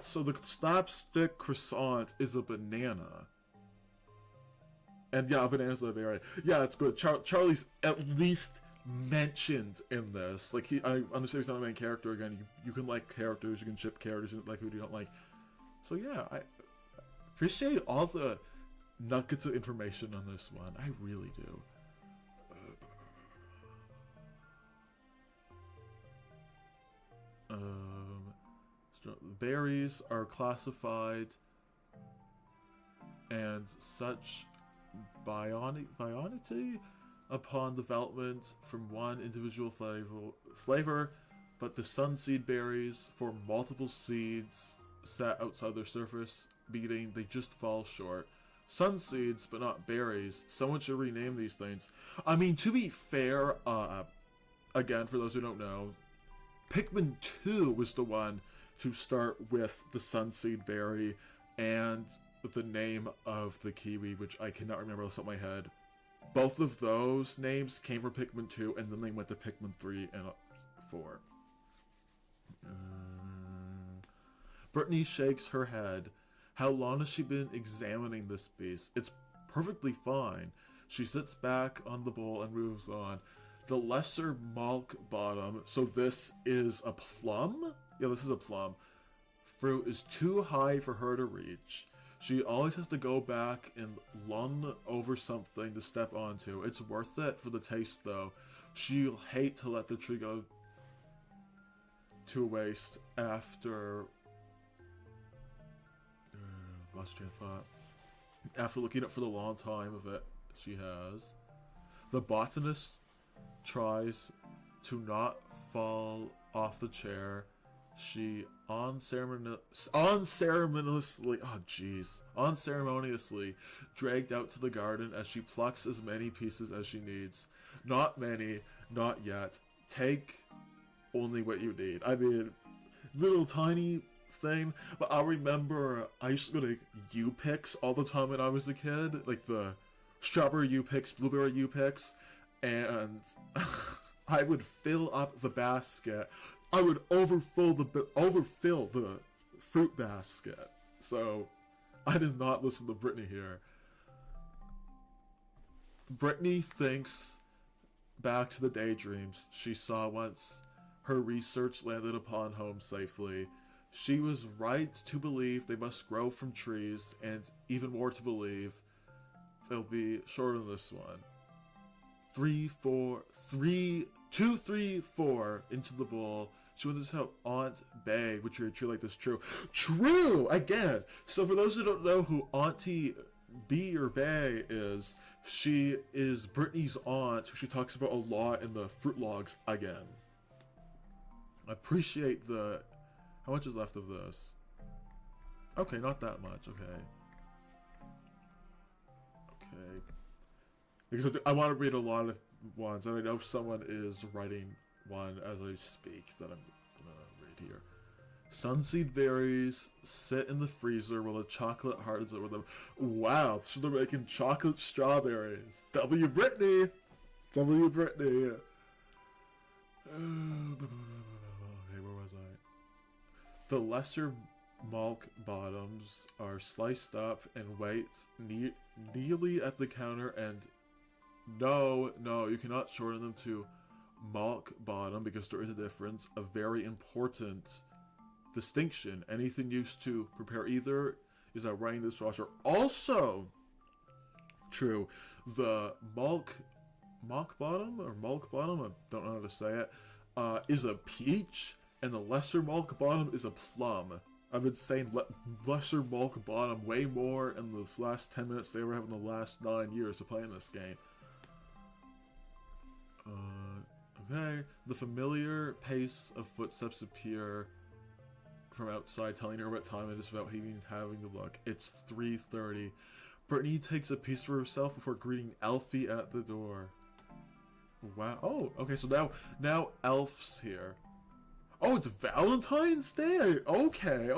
So the slapstick croissant is a banana. And yeah, banana's a berry. Yeah, it's good. Charlie's at least mentioned in this. Like, I understand he's not the main character again. You can like characters, you can ship characters, you like who you don't like. So yeah, I appreciate all the nuggets of information on this one. I really do. Berries are classified and such bionity upon development from one individual flavor, but the sunseed berries form multiple seeds set outside their surface, meaning they just fall short. Sunseeds, but not berries. Someone should rename these things. I mean, to be fair, again, for those who don't know, Pikmin 2 was the one to start with the sunseed berry and with the name of the kiwi, which I cannot remember off the top of my head. Both of those names came from Pikmin 2, and then they went to Pikmin 3 and 4. Brittany shakes her head. How long has she been examining this piece? It's perfectly fine. She sits back on the bowl and moves on. The lesser malk bottom, so this is a plum? Yeah, this is a plum. Fruit is too high for her to reach. She always has to go back and lung over something to step onto. It's worth it for the taste, though. She'll hate to let the tree go to waste after... lost train of thought. After looking up for the long time of it, she has. The botanist tries to not fall off the chair. She unceremoniously dragged out to the garden as she plucks as many pieces as she needs. Not many, not yet. Take only what you need. I mean, little tiny thing, but I remember I used to go to U-Picks all the time when I was a kid, like the strawberry U-Picks, blueberry U-Picks, and I would fill up the basket. I would overfill the fruit basket. So, I did not listen to Brittany here. Brittany thinks back to the daydreams she saw once her research landed upon home safely. She was right to believe they must grow from trees, and even more to believe they'll be shorter than this one. 2, 3, 4 into the bowl. She wonders how Aunt Bay would treat a tree like this. True! Again! So for those who don't know who Auntie B or Bay is, she is Brittany's aunt, who she talks about a lot in the Fruit Logs again. I appreciate the... How much is left of this? Okay, not that much. Okay. Okay. Because I want to read a lot of ones, and I know someone is writing one as I speak that I'm gonna read here. Sunseed berries sit in the freezer while the chocolate hardens over them. Wow, so they're making chocolate strawberries. W. Brittany! W. Brittany! Okay, where was I? The lesser malk bottoms are sliced up and wait nearly at the counter, and no, you cannot shorten them to malk bottom because there is a difference, a very important distinction. Anything used to prepare either is a running dishwasher. Also true, the malk bottom, I don't know how to say it, is a peach, and the lesser malk bottom is a plum. I've been saying lesser malk bottom way more in the last 10 minutes they were having the last 9 years of playing this game. Okay. The familiar pace of footsteps appear from outside, telling her what time it is without even having to look. It's 3:30. Brittany takes a piece for herself before greeting Alfie at the door. Wow. Oh, okay, so now Elf's here. Oh, it's Valentine's Day! Okay.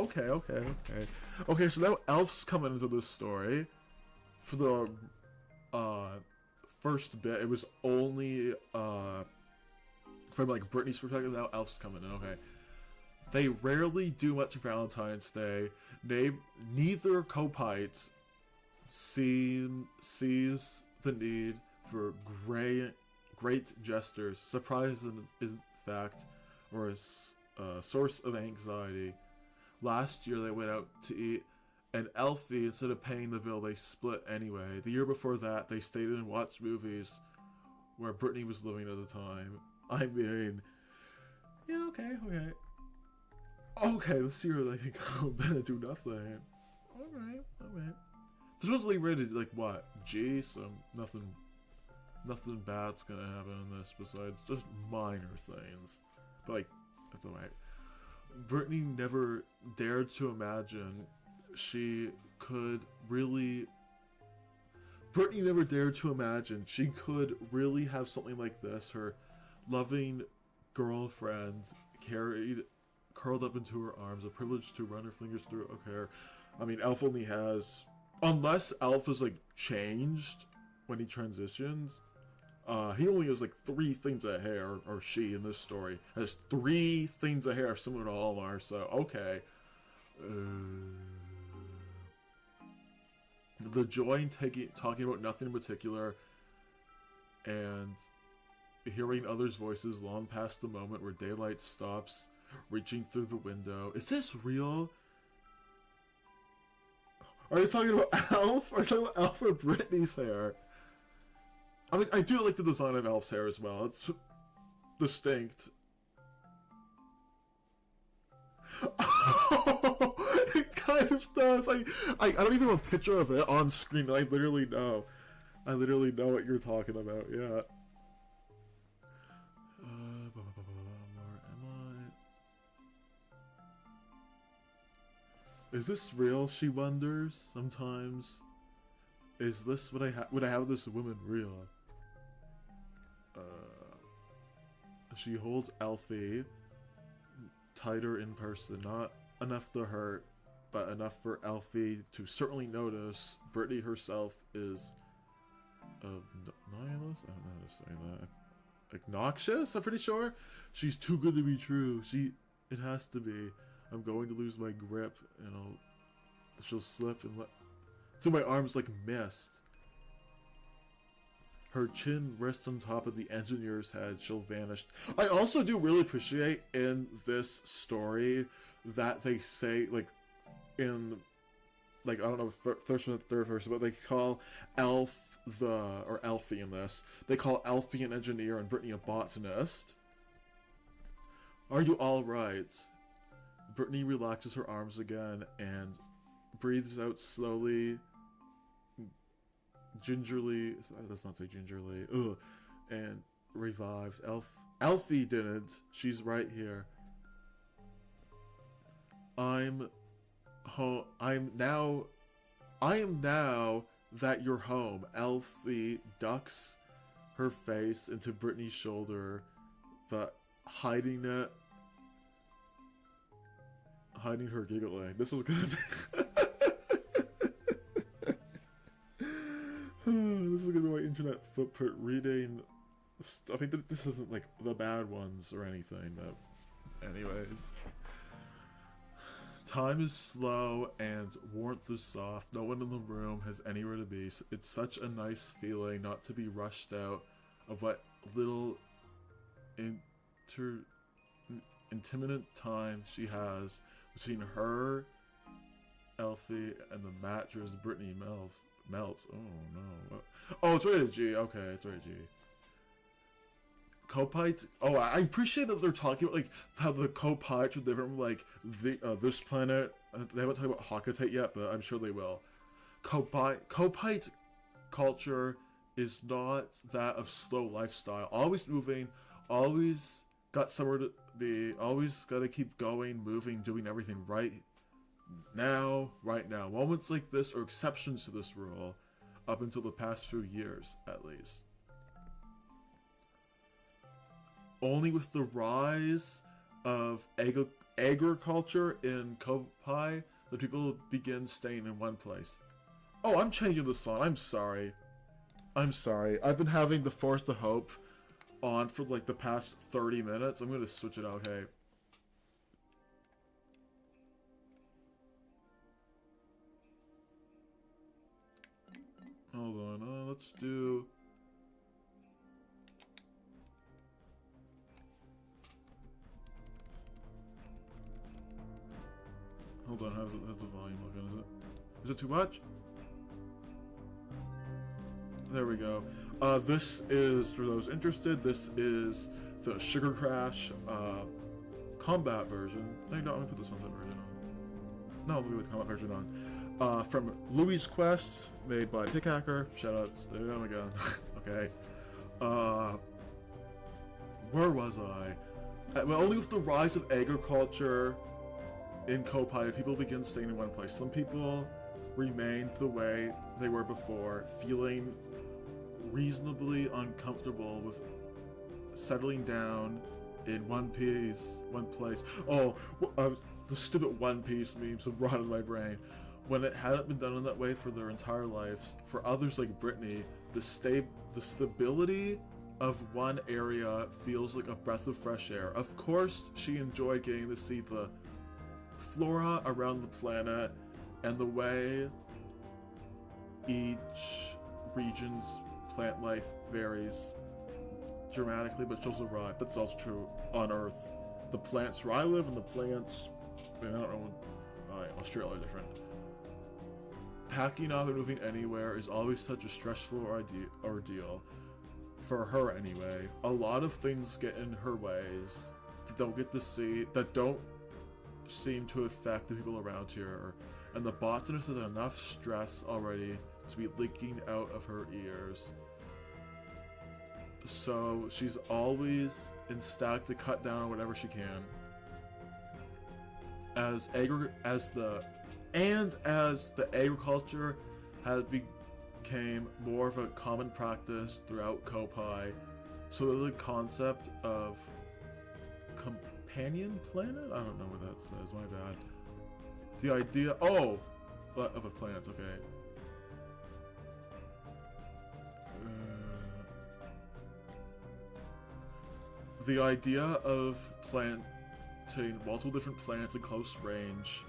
Okay, so now Elf's coming into this story. For the, first bit, it was only, from, like, Brittany's perspective. Now Elf's coming in, okay. They rarely do much Valentine's Day. Neither Copite sees the need for great gestures. Surprise, in fact, or a source of anxiety. Last year they went out to eat, and Elfie, instead of paying the bill, they split anyway. The year before that, they stayed in and watched movies where Brittany was living at the time. I mean, yeah, okay. Okay, this year they can go to bed and do nothing. Alright. They're supposedly rated, like, what? G, so nothing bad's gonna happen in this besides just minor things. But, like, that's alright. Brittany never dared to imagine she could really have something like this. Her loving girlfriend curled up into her arms, a privilege to run her fingers through her hair. I mean, Elf only has... Unless Elf is, like, changed when he transitions, he only has, like, 3 things of hair, or she, in this story, has 3 things of hair similar to Almar, so, okay. The joy in talking about nothing in particular, and hearing others' voices long past the moment where daylight stops reaching through the window. Is this real? Are you talking about Elf? Are you talking about Elf or Brittany's hair? I mean, I do like the design of Elf's hair as well. It's distinct. It kind of does. I don't even have a picture of it on screen. I literally know. I literally know what you're talking about. Yeah. Is this real? She wonders sometimes. Is this what would I have this woman real? She holds Alfie tighter in person, not enough to hurt, but enough for Alfie to certainly notice. Brittany herself is nihilist? I don't know how to say that. Obnoxious? I'm pretty sure. She's too good to be true. It has to be. I'm going to lose my grip, and she'll slip and so my arms like mist. Her chin rests on top of the engineer's head. She'll vanish. I also do really appreciate in this story that they say, like, in, like, I don't know, first person, third person, but they call Alfie in this. They call Alfie an engineer and Brittany a botanist. Are you alright? Brittany relaxes her arms again and breathes out slowly, gingerly. Let's not say gingerly. Ugh. And revives. Alfie didn't. She's right here. I'm home. I am now that you're home. Elfie ducks her face into Brittany's shoulder, but hiding her giggling. This was good. This is gonna be my internet footprint reading. I mean, this isn't like the bad ones or anything, but anyways. Time is slow and warmth is soft. No one in the room has anywhere to be. It's such a nice feeling not to be rushed out of what little intimate time she has between her, Elfie, and the mattress Brittany melts. Oh no. Oh, it's rated G. Okay, it's rated G. Copites. Oh, I appreciate that they're talking about like how the copites are different from like this planet. They haven't talked about Hakatite yet, but I'm sure they will. Copite culture is not that of slow lifestyle. Always moving, always got somewhere to be, always got to keep going, moving, doing everything right now. Moments like this are exceptions to this rule, up until the past few years, at least. Only with the rise of agriculture in Kopai, the people begin staying in one place. Oh, I'm changing the song. I'm sorry. I've been having the Force to Hope on for like the past 30 minutes. I'm gonna switch it out. Okay. Hold on. Let's do. Hold on, how's the volume looking? Is it too much? There we go. This is, for those interested, this is the Sugar Crash combat version. No, I'm gonna put the Sunset version on. No, let me put the combat version on. From Louis Quest, made by Pickhacker. Shoutouts. There we go. Okay. Where was I? Well, only with the rise of agriculture in Kopai, people begin staying in one place. Some people remain the way they were before, feeling reasonably uncomfortable with settling down in one place. Oh, the stupid One Piece memes have rotted my brain. When it hadn't been done in that way for their entire lives, for others like Brittany, the stability of one area feels like a breath of fresh air. Of course, she enjoyed getting to see the flora around the planet and the way each region's plant life varies dramatically, but she'll survive. That's also true on Earth. The plants where I live and the plants, I don't know, Australia are different. Packing up and moving anywhere is always such a stressful ordeal. For her anyway. A lot of things get in her ways that don't seem to affect the people around here, and the botanist has enough stress already to be leaking out of her ears. So she's always instead to cut down on whatever she can. As the agriculture has became more of a common practice throughout Kopai, so the concept of companion planet? I don't know what that says, my bad. The idea, of a planet, okay. The idea of planting multiple different planets in close range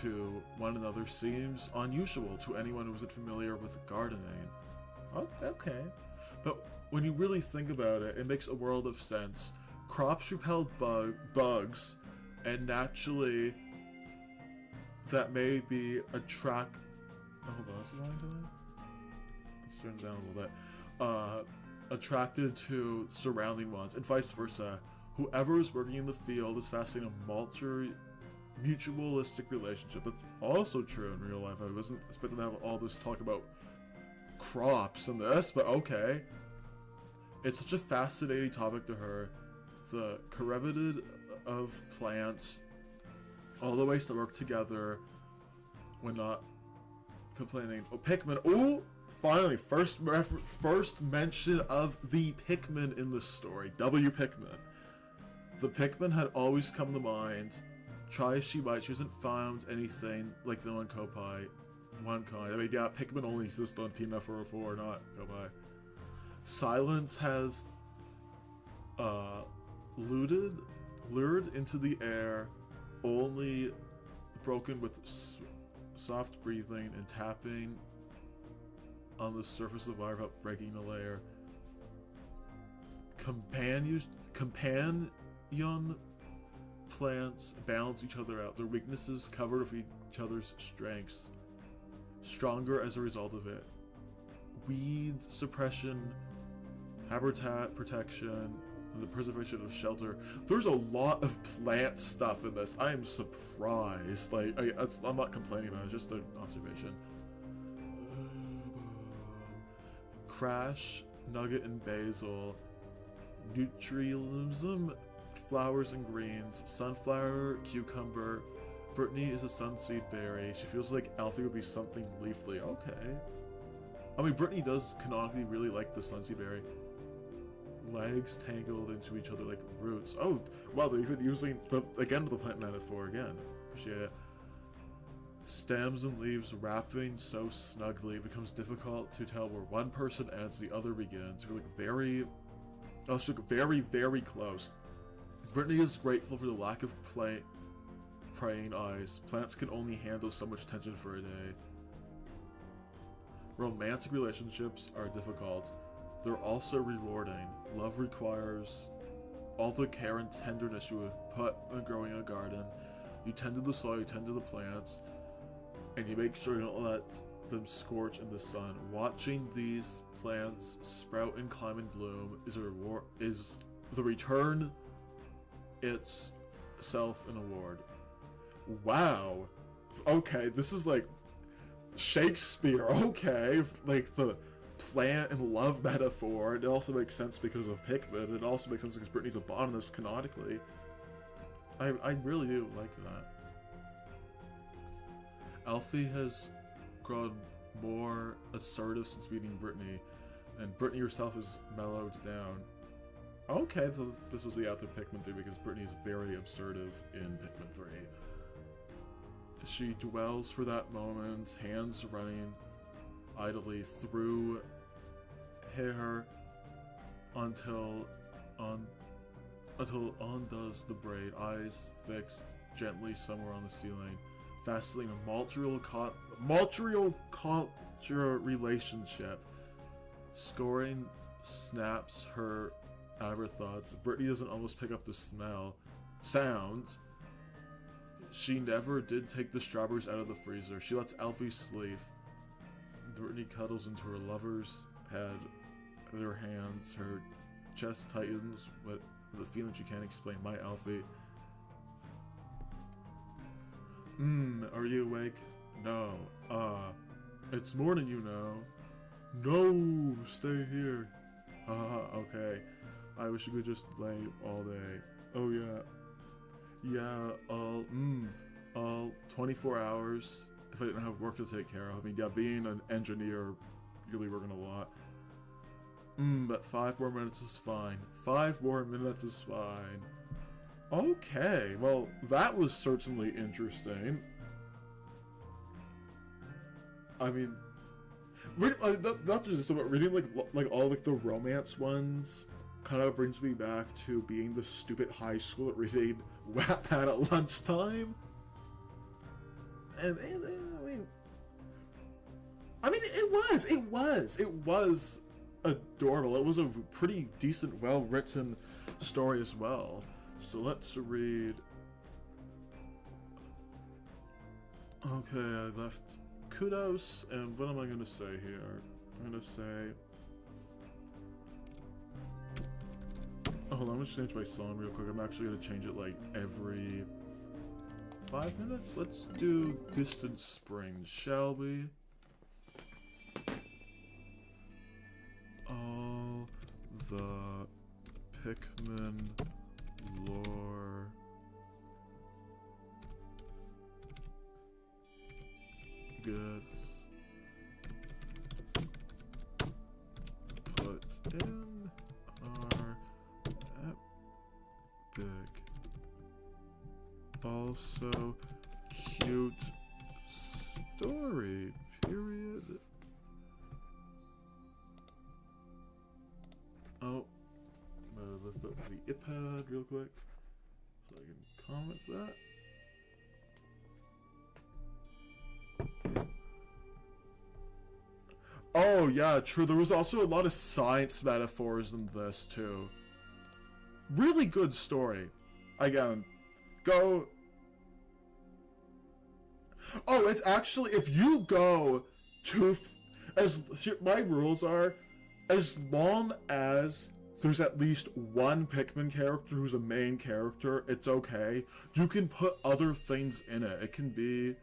to one another seems unusual to anyone who isn't familiar with gardening. Okay. But when you really think about it, it makes a world of sense. Crops repel bugs, and naturally, that may be attract. Oh, hold on, is it wrong today? Let's turn it down a little bit. Attracted to surrounding ones, and vice versa. Whoever is working in the field is fostering a mutualistic relationship. That's also true in real life. I wasn't expecting to have all this talk about crops and this, but okay. It's such a fascinating topic to her. The caribatid of plants all the ways to work together when not complaining. Oh, Pikmin. Oh, finally, first mention of the Pikmin in the story. W. Pikmin. The Pikmin had always come to mind. Try as she might, she hasn't found anything like the one Kopai. One kind. I mean, yeah, Pikmin only exist on P404, not Kopai. Silence has lured into the air, only broken with soft breathing and tapping on the surface of fire without breaking the layer. Companion plants balance each other out, their weaknesses covered with each other's strengths, stronger as a result of it. Weeds suppression, habitat protection, and the preservation of shelter. There's a lot of plant stuff in this. I am surprised. Like, I'm not complaining about it, it's just an observation. Crash, nugget, and basil. Nutrialism, flowers and greens. Sunflower, cucumber. Brittany is a sunseed berry. She feels like Alfie would be something leafly. Okay. I mean, Brittany does canonically really like the sunseed berry. Legs tangled into each other like roots. Oh, wow, they're even using the plant metaphor again. Appreciate it. Stems and leaves wrapping so snugly it becomes difficult to tell where one person ends, the other begins. We're like very very close. Brittany is grateful for the lack of praying eyes. Plants can only handle so much tension for a day. Romantic relationships are difficult. They're also rewarding. Love requires all the care and tenderness you would put in growing a garden. You tend to the soil, you tend to the plants, and you make sure you don't let them scorch in the sun. Watching these plants sprout and climb and bloom is the return itself an award. Wow. Okay, this is like Shakespeare. Okay, like the plant and love metaphor. It also makes sense because of Pikmin. It also makes sense because Brittany's a botanist canonically. I really do like that. Alfie has grown more assertive since meeting Brittany, and Brittany herself has mellowed down. Okay, so this was the after Pikmin 3 because Brittany is very assertive in Pikmin 3. She dwells for that moment, hands running idly through hair until undoes the braid, eyes fixed gently somewhere on the ceiling, fastening a Montreal culture relationship. Scoring snaps her out of her thoughts. Brittany doesn't almost pick up the sound. She never did take the strawberries out of the freezer. She lets Alfie sleep. Brittany cuddles into her lover's head, their hands, her chest tightens, but the feeling she can't explain. My Alfie. Are you awake? No. It's morning, you know. No, stay here. Okay. I wish you could just lay all day. Oh yeah. Yeah, all 24 hours if I didn't have work to take care of. I mean, yeah, being an engineer, you're really working a lot. But 5 more minutes is fine. 5 more minutes is fine. Okay, well, that was certainly interesting. I mean, not just this, but reading like all like the romance ones kind of brings me back to being the stupid high school at reading Wattpad at lunchtime. And I mean, it was adorable. It was a pretty decent, well-written story as well. So let's read. Okay, I left kudos, and what am I gonna say here? I'm gonna say. Oh, hold on, I'm gonna change my song real quick. I'm actually gonna change it like every 5 minutes. Let's do Distant Springs, shall we? All the Pikmin lore also cute story, period. Oh, I'm gonna lift up the iPad real quick so I can comment that. Oh yeah, true. There was also a lot of science metaphors in this too. Really good story. Again, go. Oh, it's actually, if you go to, my rules are, as long as there's at least one Pikmin character who's a main character, it's okay. You can put other things in it. It can be,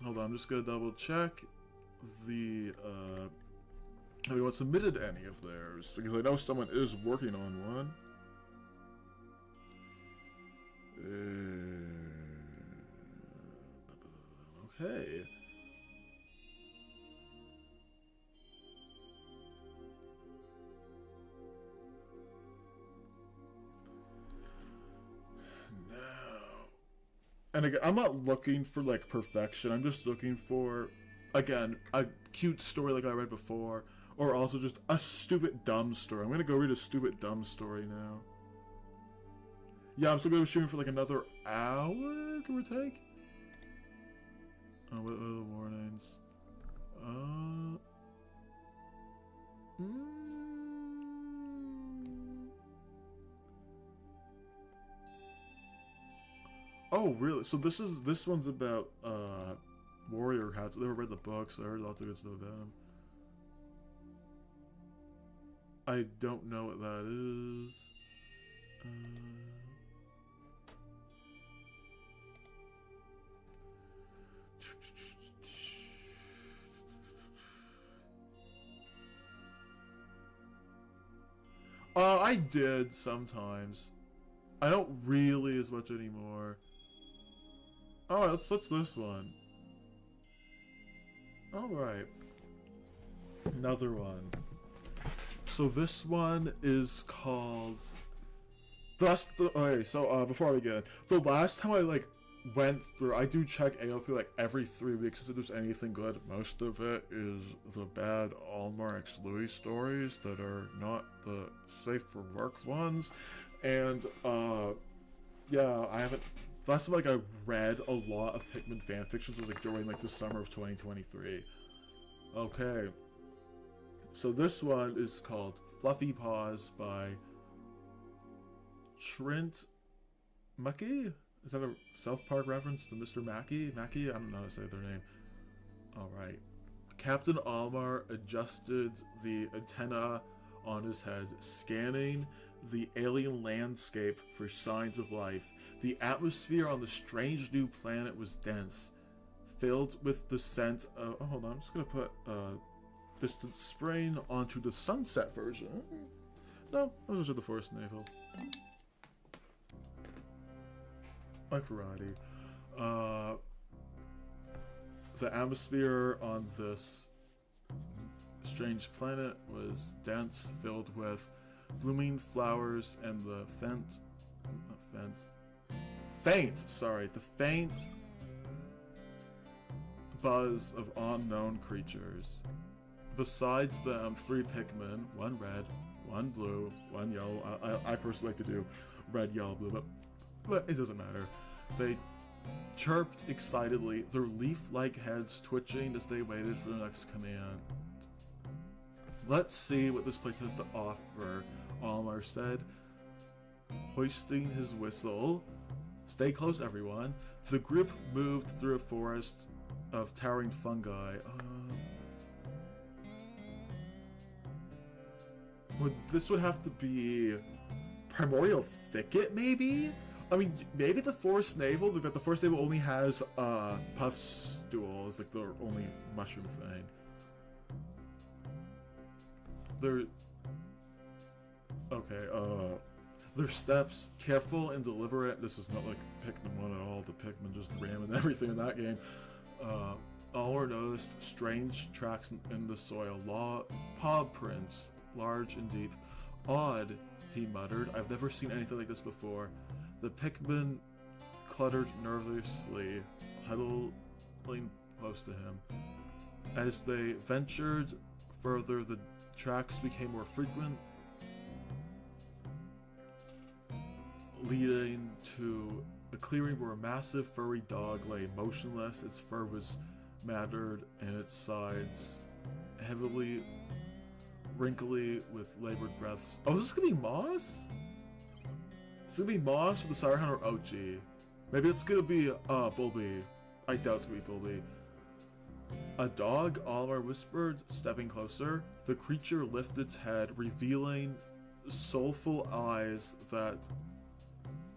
hold on, I'm just gonna double check the, anyone submitted any of theirs, because I know someone is working on one. Okay. Now, and again, I'm not looking for like perfection. I'm just looking for, again, a cute story like I read before, or also just a stupid dumb story. I'm gonna go read a stupid dumb story now. Yeah, I'm still gonna be shooting for like another hour, give or take. Oh, what are the warnings? Oh, really? So this one's about warrior hats. I never read the books. I heard lots of good stuff about them. I don't know what that is. I did sometimes. I don't really as much anymore. Oh, what's this one? Alright. Another one. So this one is called... Okay, so before I begin, the last time I like went through, I do check AO3 like every 3 weeks if there's anything good. Most of it is the bad Almar X Louis stories that are not the safe for work ones. And yeah, I haven't, last time like I read a lot of Pikmin fanfictions was like during like the summer of 2023. Okay, so this one is called Fluffy Paws by Trent Mucky? Is that a South Park reference to Mr. Mackey? Mackey? I don't know how to say their name. Alright. Captain Almar adjusted the antenna on his head, scanning the alien landscape for signs of life. The atmosphere on the strange new planet was dense, filled with the scent of... Oh, hold on. I'm just going to put Distant Spring onto the sunset version. No, those are the Forest Navel. Like karate. The atmosphere on this strange planet was dense, filled with blooming flowers and the faint buzz of unknown creatures. Besides them, 3 Pikmin, 1 red, 1 blue, 1 yellow. I personally like to do red, yellow, blue, but it doesn't matter. They chirped excitedly, their leaf-like heads twitching as they waited for the next command. Let's see what this place has to offer, Almar said, hoisting his whistle. Stay close, everyone. The group moved through a forest of towering fungi. This would have to be Primordial Thicket, maybe? I mean, maybe the Forest Navel, because the Forest Navel only has Puffstool as like the only mushroom thing. Their steps, careful and deliberate. This is not like Pikmin 1 at all. The Pikmin just ramming everything in that game. Almar noticed strange tracks in the soil, paw prints, large and deep. Odd, he muttered. I've never seen anything like this before. The Pikmin cluttered nervously, huddling close to him. As they ventured further, the tracks became more frequent, leading to a clearing where a massive furry dog lay motionless. Its fur was matted and its sides heavily wrinkly with labored breaths. Oh, is this gonna be Moss? Is it gonna be Moss or the Sirehound or OG? Maybe it's gonna be Bulby. I doubt it's gonna be Bulby. A dog, Olimar whispered, stepping closer. The creature lifted its head, revealing soulful eyes that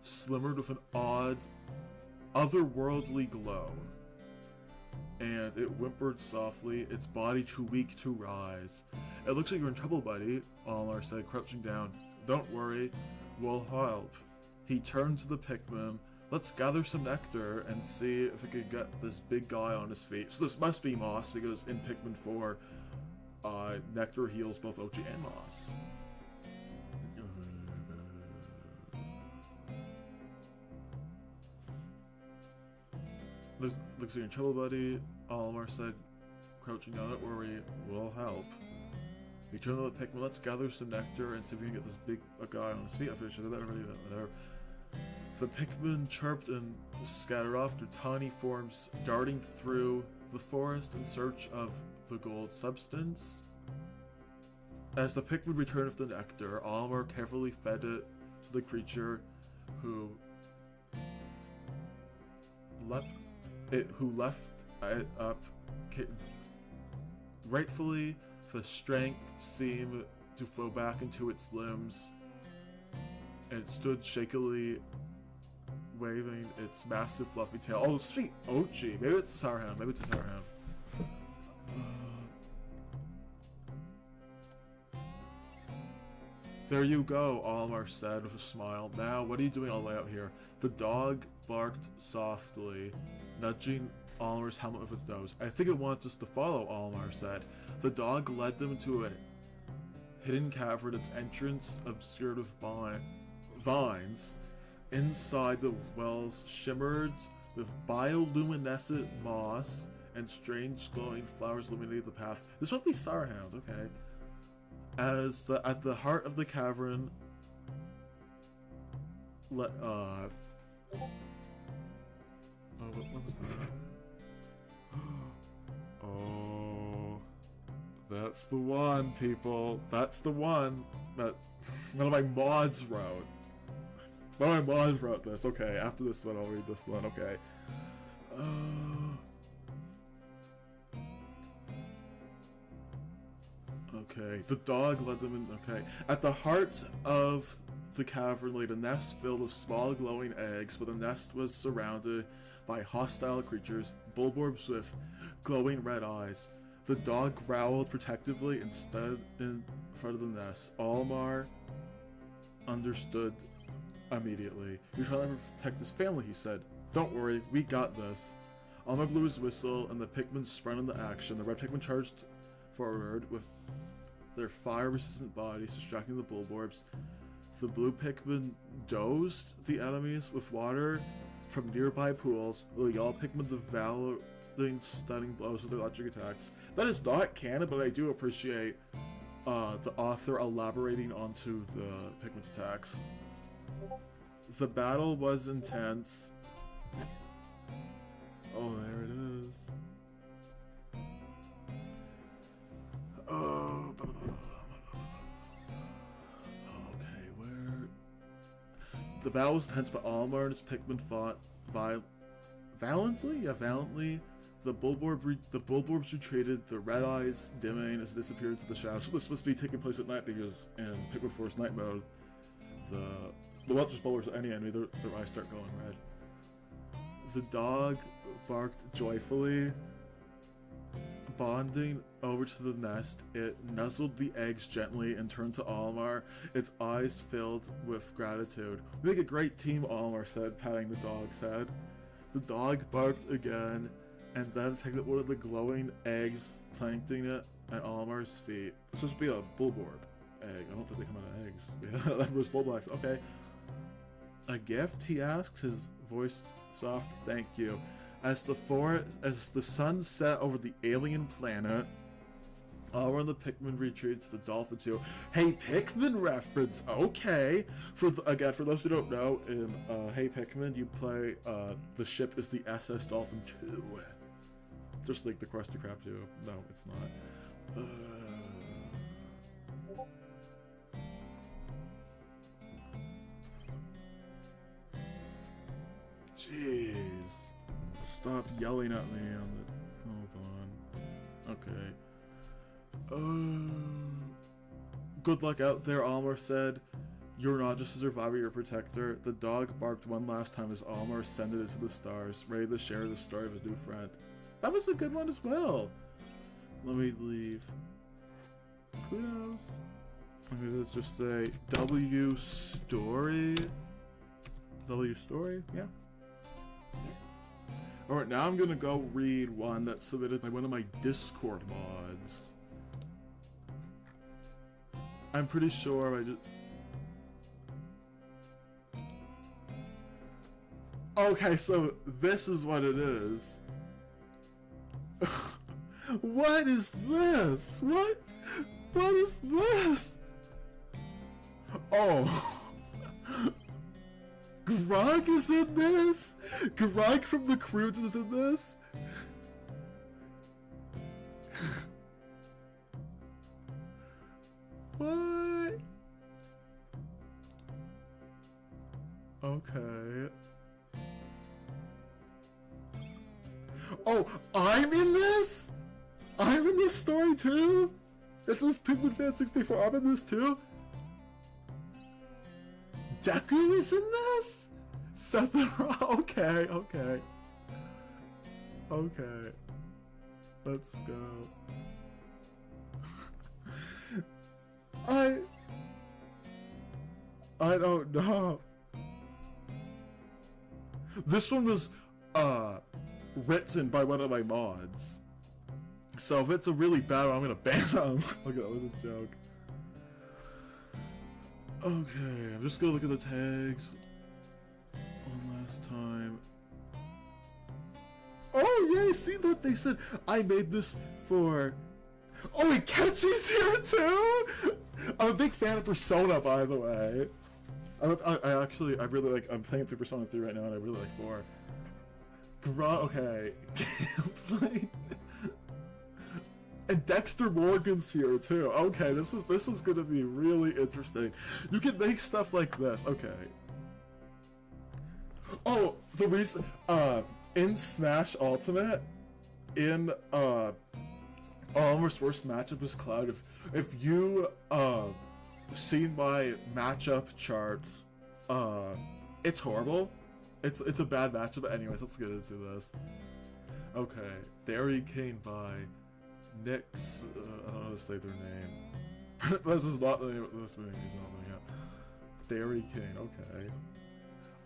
slimmered with an odd, otherworldly glow. And it whimpered softly, its body too weak to rise. It looks like you're in trouble, buddy, Olimar said, crouching down. Don't worry, we'll help. He turned to the Pikmin. Let's gather some nectar and see if we can get this big guy on his feet. So this must be Moss, because in Pikmin 4, nectar heals both OG and Moss. Looks like you're in trouble, buddy, Olimar said, crouching down. Don't worry, we'll help. He turned to the Pikmin. Let's gather some nectar and see if we can get this big guy on his feet. I'm pretty sure that already, whatever. The Pikmin chirped and scattered off, their tiny forms darting through the forest in search of the gold substance. As the Pikmin returned with the nectar, Olimar carefully fed it to the creature, who left it up. Rightfully, the strength seemed to flow back into its limbs, and it stood shakily, waving its massive fluffy tail. Oh, sweet OG. Maybe it's a Sirehound. Maybe it's a Sirehound. There you go, Olimar said with a smile. Now, what are you doing all the way out here? The dog barked softly, nudging Olimar's helmet with its nose. I think it wants us to follow, Olimar said. The dog led them to a hidden cavern, its entrance obscured with vines. Inside, the wells shimmered with bioluminescent moss, and strange glowing flowers illuminated the path. This must be Sirehound, okay. At the heart of the cavern, what was that? Oh, that's the one, people. That's the one that one of my mods wrote. One of my mods wrote this. Okay, after this one, I'll read this one. Okay. Okay, the dog led them in. Okay, at the heart of the cavern lay a nest filled with small glowing eggs, but the nest was surrounded by hostile creatures, bulborbs with glowing red eyes. The dog growled protectively and stood in front of the nest. Olimar understood immediately. You're trying to protect this family, he said. Don't worry, we got this. Olimar blew his whistle, and the Pikmin sprang into action. The red Pikmin charged forward with their fire-resistant bodies, distracting the bulborbs. The blue Pikmin dosed the enemies with water from nearby pools, while the yellow Pikmin devouring stunning blows with their electric attacks. That is not canon, but I do appreciate the author elaborating onto the Pikmin's attacks. The battle was intense. Oh, there it is. Oh, okay, where? The battle was intense, but Olimar and his Pikmin fought valiantly. Yeah, valiantly. The bulborbs retreated, the red eyes dimming as it disappeared into the shadows. So this must be taking place at night, because in Pikmin 4's night mode, not just bulborbs, any enemy, their eyes start going red. The dog barked joyfully. Bonding over to the nest, it nuzzled the eggs gently and turned to Olimar, its eyes filled with gratitude. We make a great team, Olimar said, patting the dog's head. The dog barked again, and then picked up one of the glowing eggs, planting it at Olimar's feet. This must be a bulborb egg. I don't think they come out of eggs. That was bulblax. Okay. A gift? He asked, his voice soft. Thank you. As the sun set over the alien planet, all the Pikmin retreated to the Dolphin 2. Hey, Pikmin reference! Okay! Again, for those who don't know, in Hey Pikmin, you play, the ship is the SS Dolphin 2. Just like the Krusty Krab 2. No, it's not. Jeez. Stop yelling at me on the... Hold on. Okay. Good luck out there, Almar said. You're not just a survivor, you're a protector. The dog barked one last time as Almar ascended into the stars, ready to share the story of his new friend. That was a good one as well. Let me leave. Who knows? Okay, let's just say W story. W story? Yeah. Alright, now I'm gonna go read one that's submitted by one of my Discord mods. I'm pretty sure I just... Okay, so this is what it is. What is this? What is this? Oh. Grog is in this? Grog from the Croods is in this? What? Okay. Oh, I'm in this? I'm in this story too? It says Pikmin Fan 64, I'm in this too? Deku is in this? Seth okay. Okay. Let's go. I don't know. This one was written by one of my mods. So if it's a really bad one, I'm gonna ban them. Okay, that was a joke. Okay, I'm just gonna look at the tags one last time. Oh yeah, see that they said I made this for... Oh wait, Ketchy's here too? I'm a big fan of Persona, by the way. I really like, I'm playing through Persona 3 right now and I really like 4. Okay. Gameplay. And Dexter Morgan's here too. Okay, this is gonna be really interesting. You can make stuff like this. Okay. Oh, the reason in Smash Ultimate, in Almost Worst Matchup is Cloud. If you seen my matchup charts, it's horrible. It's a bad matchup. But anyways, let's get into this. Okay, Derry Kane by Nick's, I don't know how to say their name. This is not the name of this movie. Derry Kane, okay.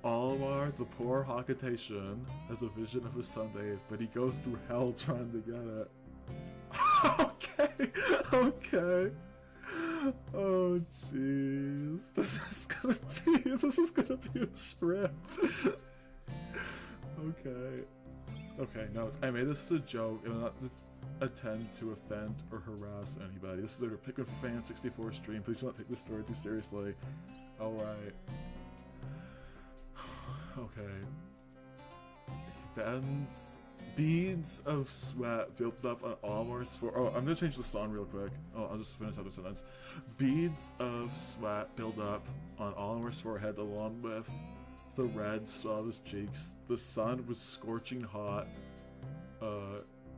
Almar, the poor Hakutation, has a vision of his Sunday, but he goes through hell trying to get it. Okay. Oh jeez. This is gonna be a trip. Okay, no, I made this as a joke and not intend to offend or harass anybody. This is their Pikmin Fan 64 stream. Please do not take this story too seriously. Alright. Okay. Beads of sweat built up on Almar's forehead. Oh, I'm gonna change the song real quick. Oh, I'll just finish out the sentence. Beads of sweat build up on Almar's forehead along with the red swell of his cheeks. The sun was scorching hot,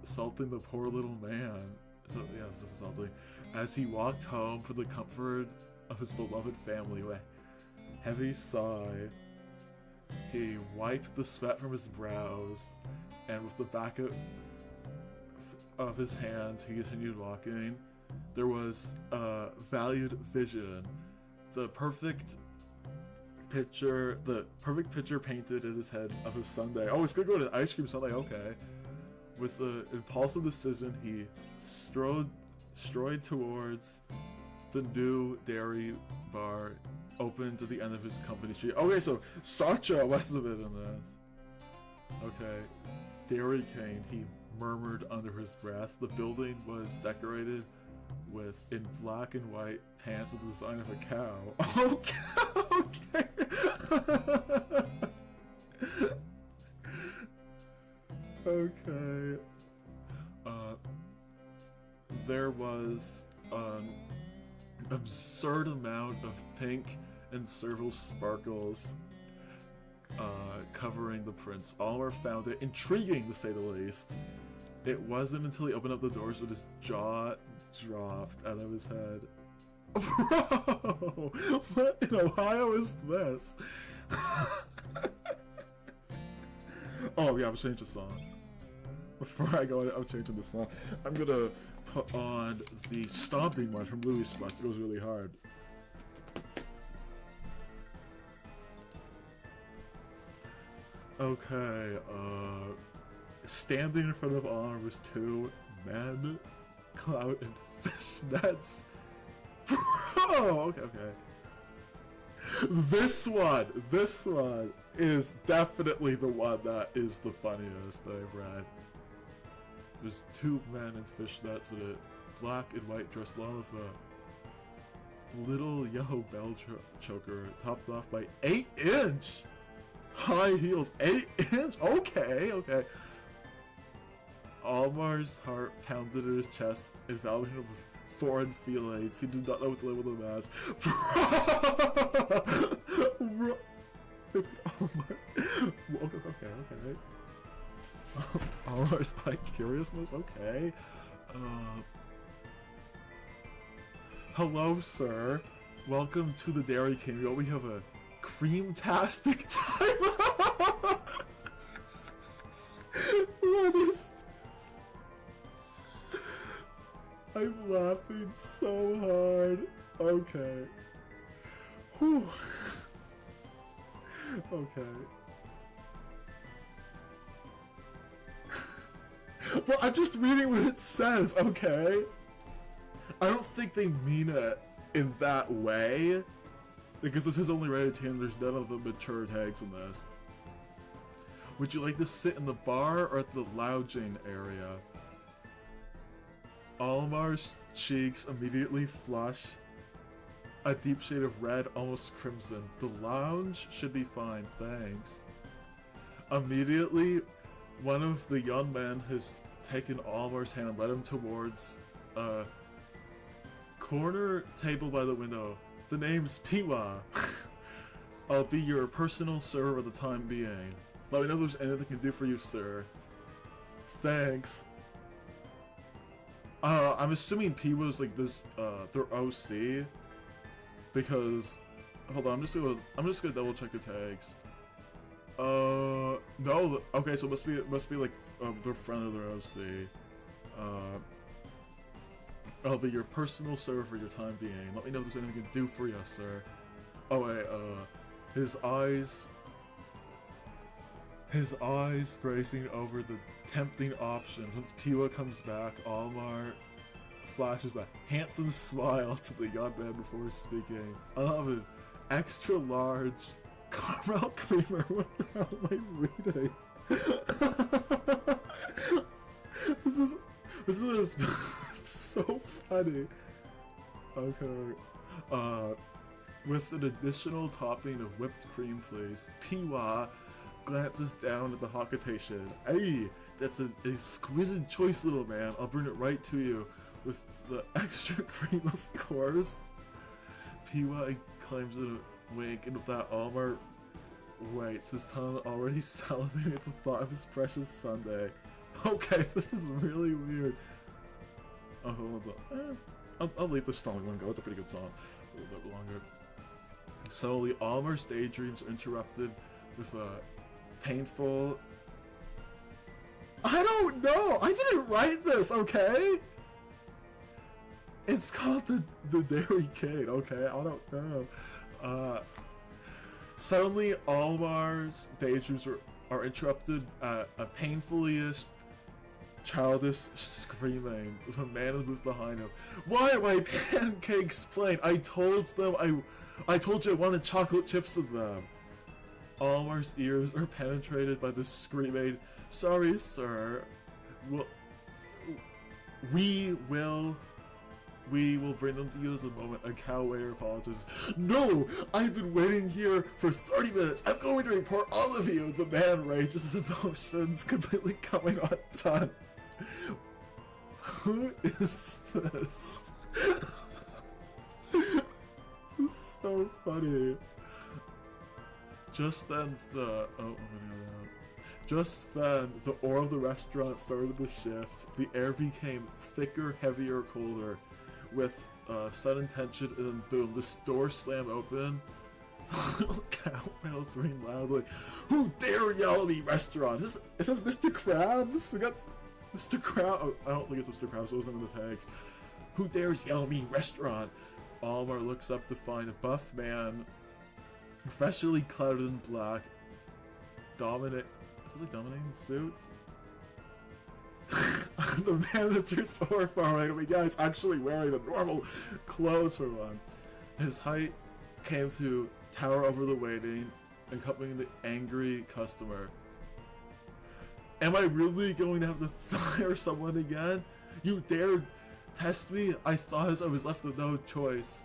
salting the poor little man. So, yeah, this is salty. As he walked home for the comfort of his beloved family with a heavy sigh, he wiped the sweat from his brows, and with the back of his hand, he continued walking. There was a valued vision. The perfect picture painted in his head of his Sunday. Oh, he's gonna go to an ice cream Sunday, okay. With the impulsive decision, he strode towards the new dairy bar opened at the end of his company street. Okay, so Sartre must have been in this. Okay. Dairy Cane, he murmured under his breath. The building was decorated with, in black and white pants, with the design of a cow. Okay. Okay. There was an absurd amount of pink and silver sparkles covering the prince. Oliver found it intriguing, to say the least. It wasn't until he opened up the doors when his jaw dropped out of his head. Bro! What in Ohio is this? Oh yeah, I'm changing the song. Before I go, I'm changing the song. I'm gonna put on the stomping one from Louis Splash. It goes really hard. Okay, standing in front of Honor was two men, Cloud and fishnets. Bro! Okay. This one is definitely the one that is the funniest that I've read. There's two men in fishnets in a black and white dress, along with a little yellow bell choker, topped off by 8-inch high heels. 8-inch? Okay. Almar's heart pounded in his chest, enveloping him with foreign feelings. He did not know what to live with them as. Bro. Okay. Almar's by curiousness? Okay. Hello, sir. Welcome to the Dairy King. We have a cream-tastic time. What is this? I'm laughing so hard. Okay. Whew. Okay. Well, I'm just reading what it says, okay? I don't think they mean it in that way. Because this is only rated 10, there's none of the mature tags in this. Would you like to sit in the bar or at the lounging area? Almar's cheeks immediately flush a deep shade of red, almost crimson. The lounge should be fine, thanks. Immediately, one of the young men has taken Almar's hand and led him towards a corner table by the window. The name's Piwa. I'll be your personal server for the time being. Let me know if there's anything I can do for you, sir. Thanks. I'm assuming Piwa's like this, their OC. Because, hold on, I'm just gonna double check the tags. No, okay, so it must be like, their friend of their OC. I'll be your personal server for your time being. Let me know if there's anything I can do for you, sir. Oh wait, his eyes grazing over the tempting option. Once Piwa comes back, Almar flashes a handsome smile to the young man before speaking. I'll have an extra large caramel creamer. What the hell am I reading? This is so funny. Okay. With an additional topping of whipped cream, please. Piwa glances down at the Hawkitation. Hey, that's an exquisite choice, little man. I'll bring it right to you. With the extra cream, of course. Piwa claims it a wink, and with that, Almar waits, his tongue already salivating at the thought of his precious Sunday. Okay, this is really weird. Oh, hold on. I'll leave the song one go. It's a pretty good song. A little bit longer. Suddenly, Almar's daydreams are interrupted with a painful... I don't know! I didn't write this, okay? It's called the Dairy King, okay? I don't know. Suddenly, Almar's daydreams are interrupted at a painfully childish screaming with a man in the booth behind him. Why are my pancakes plain? I told you I wanted chocolate chips in them. Almar's ears are penetrated by the screaming, sorry sir, we will bring them to you in a moment. A cow waiter apologizes. No! I've been waiting here for 30 minutes! I'm going to report all of you! The man rages, his emotions completely coming undone. Who is this? This is so funny. Just then the ore of the restaurant started to shift. The air became thicker, heavier, colder. With sudden tension, and then boom, the door slammed open. The little cow bells ring loudly. Who dare yell at me, restaurant? Is this Mr. Krabs? We got Mr. Krabs. Oh, I don't think it's Mr. Krabs, it wasn't in the tags. Who dares yell at me, restaurant? Almar looks up to find a buff man, professionally clad in black, dominating the suit. The manager's horrifying. I mean, yeah, he's actually wearing the normal clothes for once. His height came to tower over the waiting, accompanying the angry customer. Am I really going to have to fire someone again? You dared test me? I thought I was left with no choice.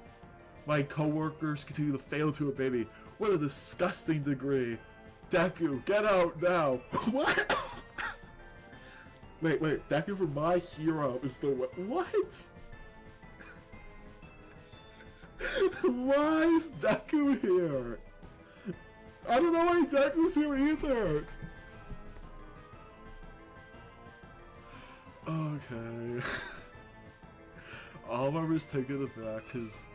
My co-workers continue to fail to obey me. What a disgusting degree. Deku, get out now. What? Wait, Deku for my hero is the what? Why is Deku here? I don't know why Deku's here either. Okay. Almar was taken aback, his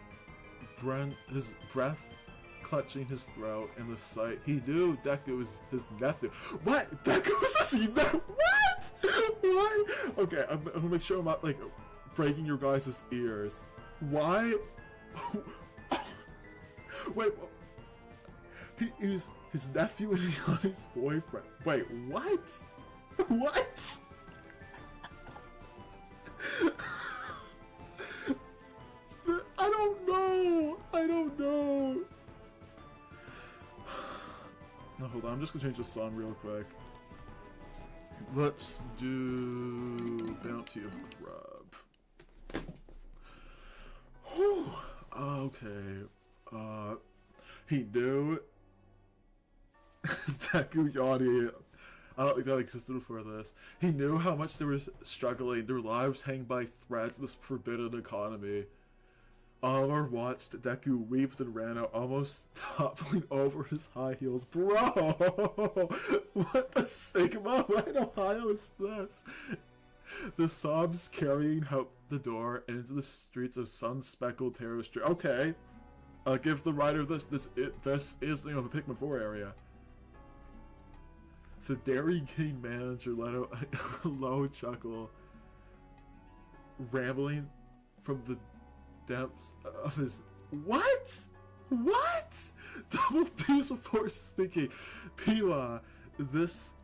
breath clutching his throat in the sight. He knew Deku was his nephew. What? Deku was his nephew? What? What? Okay, I'm gonna make sure I'm not, like, breaking your guys' ears. Why? Wait, he was his nephew and his boyfriend. Wait, what? What? I don't know. No, hold on, I'm just gonna change the song real quick. Let's do Bounty of Crab. Whew. Okay. He knew Deku Yoni. I don't think that existed before this. He knew how much they were struggling, their lives hang by threads in this forbidden economy. Almar watched Deku weep and ran out, almost toppling over his high heels. Bro! What the Sigma? What in Ohio is this? The sobs carrying out the door and into the streets of sun-speckled Terrace Street. Okay. Give the writer this. This is the Pikmin 4 area. The Dairy King manager let out a low chuckle, rambling from the depths of his... What? What? Double D's before speaking. Piwa, this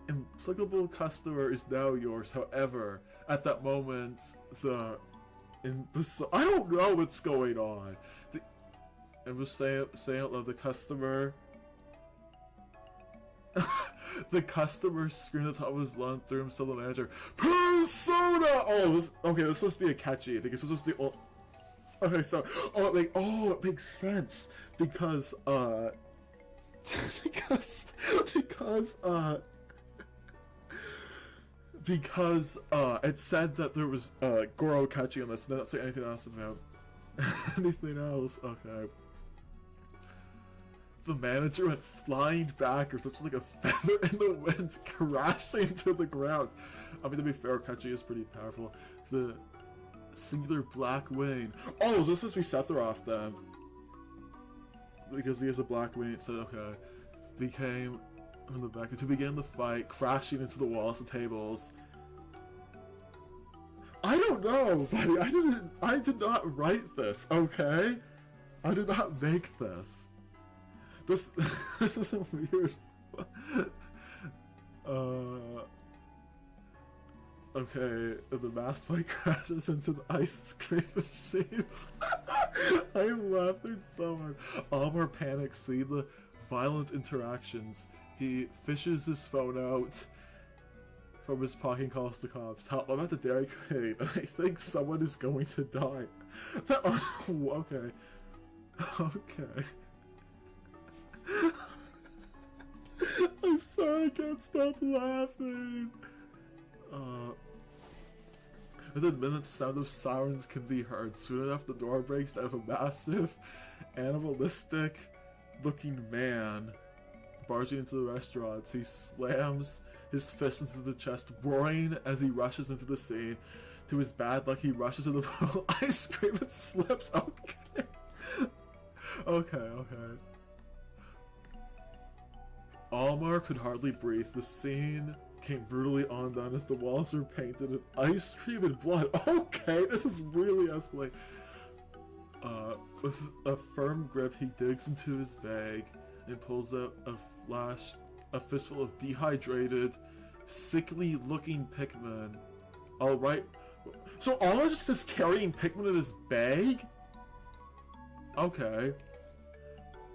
implacable customer is now yours. However, at that moment, I don't know what's going on. And was saying out loud, the customer... The customer screamed at the top of his lungs, threw himself to the manager. Persona! Oh, okay, this is supposed to be a catchy, because this was the old... Okay, so... it makes sense. Because, because it said that there was, Goro catchy on this, and they don't say anything else about... anything else, okay. The manager went flying back, or something like a feather in the wind, crashing to the ground. I mean, to be fair, Kachi is pretty powerful. The singular black wing. Oh, is this supposed to be Sephiroth then? Because he has a black wing, it said, okay. Became from the back to begin the fight, crashing into the walls and tables. I don't know, buddy. I did not write this, okay? I did not make this. This is a weird... Okay, the masked boy crashes into the ice cream machines. I'm laughing so much. Almar panics, seeing the violent interactions. He fishes his phone out from his pocket and calls the cops. How about the Dairy Queen? I think someone is going to die. Okay. Okay. I'm sorry, I can't stop laughing. Within minutes, sound of sirens can be heard. Soon enough, the door breaks out of a massive, animalistic-looking man barging into the restaurant. He slams his fist into the chest, roaring as he rushes into the scene. To his bad luck, he rushes into the ice cream and slips. Okay. Okay. Almar could hardly breathe. The scene came brutally undone as the walls were painted in ice cream and blood. Okay, this is really escalating. With a firm grip, he digs into his bag and pulls out a fistful of dehydrated, sickly-looking Pikmin. Alright, so Almar just is carrying Pikmin in his bag? Okay.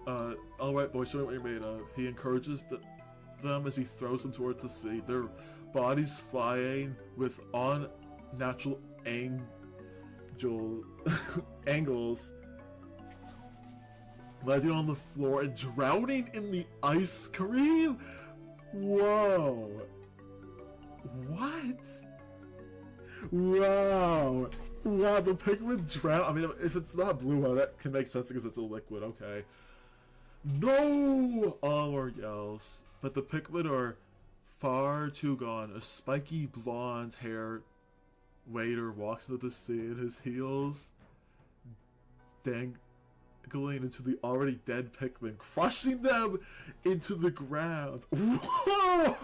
Alright boys, show me what you're made of. He encourages them as he throws them towards the sea. Their bodies flying with unnatural angles, landing on the floor and drowning in the ice cream? Whoa. What? Wow. Wow, the Pikmin drown. I mean, if it's not blue, well, that can make sense because it's a liquid, okay. No! Almar yells, but the Pikmin are far too gone. A spiky blonde-haired waiter walks into the scene, his heels dangling into the already dead Pikmin, crushing them into the ground. Whoa!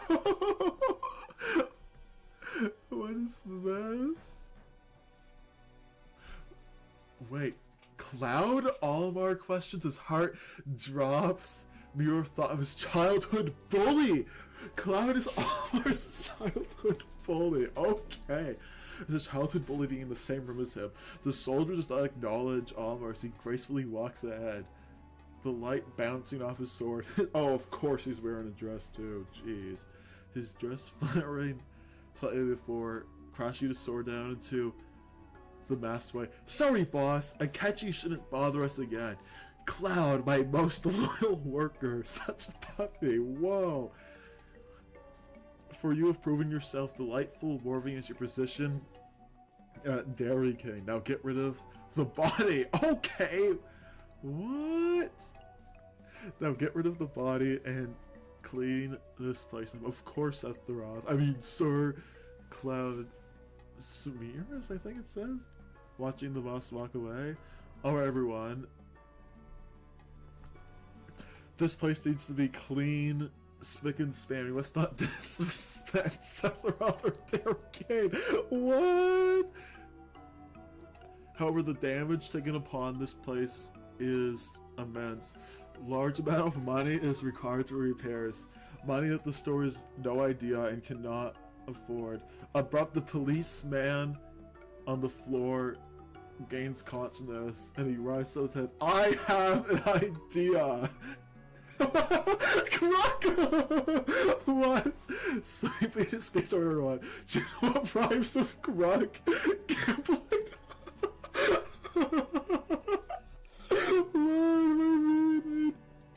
What is this? Wait. Cloud? Almar questions, his heart drops. Mirror thought of his childhood bully. Cloud is Almar's childhood bully. Okay. His childhood bully being in the same room as him. The soldier does not acknowledge Almar as he gracefully walks ahead. The light bouncing off his sword. Oh, of course he's wearing a dress too. Jeez. His dress flattering slightly before crashing his sword down into the masked boy. Sorry, boss. Akechi shouldn't bother us again. Cloud, my most loyal worker. Such a puppy. Whoa. For you have proven yourself delightful, worthy as your position at Dairy King. Now get rid of the body. Okay. What? Now get rid of the body and clean this place up. Of course, Seth the Roth. I mean, Sir Cloud Smears, I think it says. Watching the boss walk away. Alright, everyone. This place needs to be clean, spick and span. We must not disrespect Seth the Roth or Dairy King. What? However, the damage taken upon this place is immense. Large amount of money is required for repairs. Money that the store has no idea and cannot afford. Abrupt, the policeman on the floor gains consciousness and he rises to his head. I have an idea! Grug! What? Sleeping in space or everyone. Do you know what rhymes with Grug? Gambling?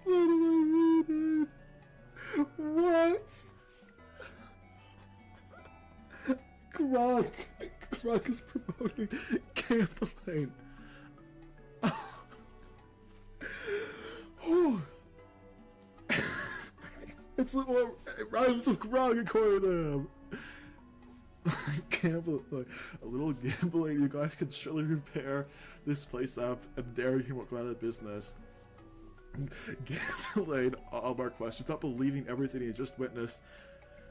What am I reading? What? Grug is promoting gambling. It's like, well, it rhymes with Grug according to him. Gambling, a little gambling. You guys can surely repair this place up, and Dairy King won't go out of business. Gambling. Almar questions, not believing everything he just witnessed.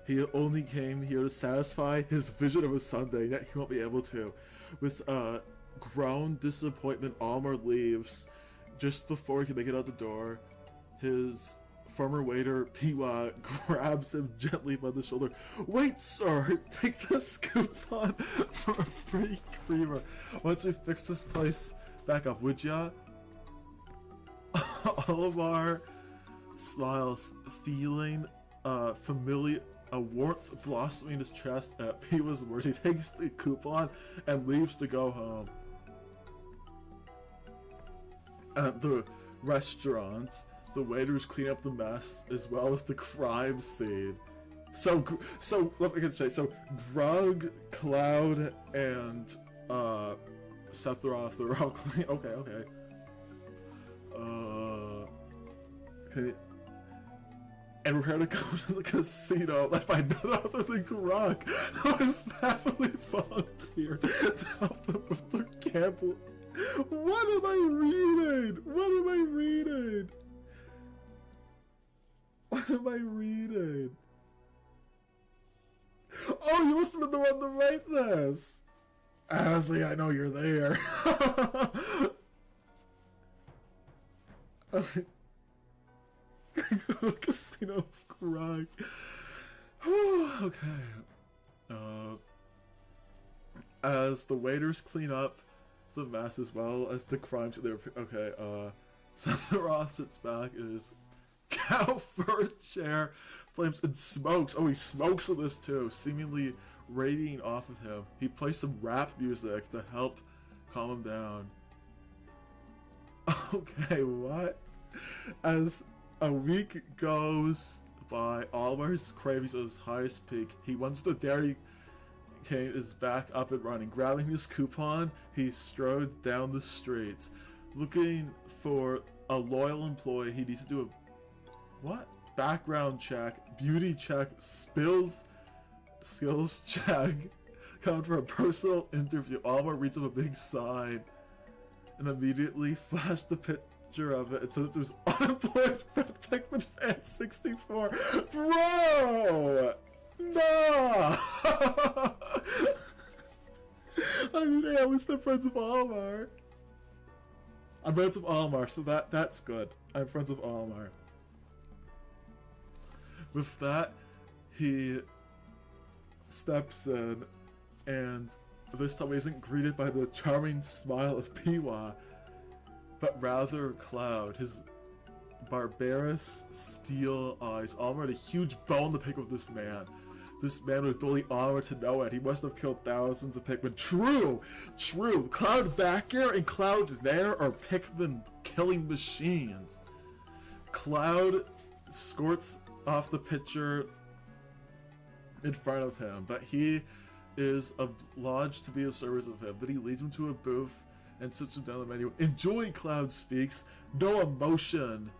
He only came here to satisfy his vision of a Sunday, yet he won't be able to. With grown disappointment, Almar leaves. Just before he can make it out the door, his Former waiter Piwa grabs him gently by the shoulder. "Wait, sir! Take this coupon for a free creamer once we fix this place back up, would ya?" Olimar smiles, feeling familiar, a warmth blossoming in his chest at Piwa's words. He takes the coupon and leaves to go home. At the restaurant, the waiters clean up the mess as well as the crime scene. So let me get straight. So Grug, Cloud, and Sephiroth are all clean. Okay. And we're gonna go to the casino led by none other than Grug, who has happily volunteered to help them with their gamble. What am I reading? What am I reading? What am I reading? Oh, you must have been the one to write this! Honestly, I know you're there. Casino of Grug. Okay. As the waiters clean up the mess as well as the crimes that okay, Sephiroth sits back in his cow fur chair, flames and smokes. Oh, he smokes with this too, seemingly radiating off of him. He plays some rap music to help calm him down. Okay, what? As a week goes by, Oliver's cravings at his highest peak. He wants the Dairy King is back up and running. Grabbing his coupon, he strode down the streets. Looking for a loyal employee, he needs to do a background check, beauty check, skills check, coming for a personal interview. Oliver reads up a big sign and immediately flashed the picture of it and said it was unemployed Pikmin Fan 64. Bro! No! I mean, hey, at least I'm friends of Olimar. I'm friends of Olimar, so that's good. I'm friends of Olimar. With that, he steps in, and this time he isn't greeted by the charming smile of Piwa, but rather Cloud. His barbarous steel eyes. Olimar had a huge bone to pick with this man. This man would bully Olimar to no end. He must have killed thousands of Pikmin. True! Cloud back air and Cloud there are Pikmin killing machines. Cloud squirts off the picture in front of him, but he is obliged to be of service of him. Then he leads him to a booth and sits him down the menu. Enjoy, Cloud speaks. No emotion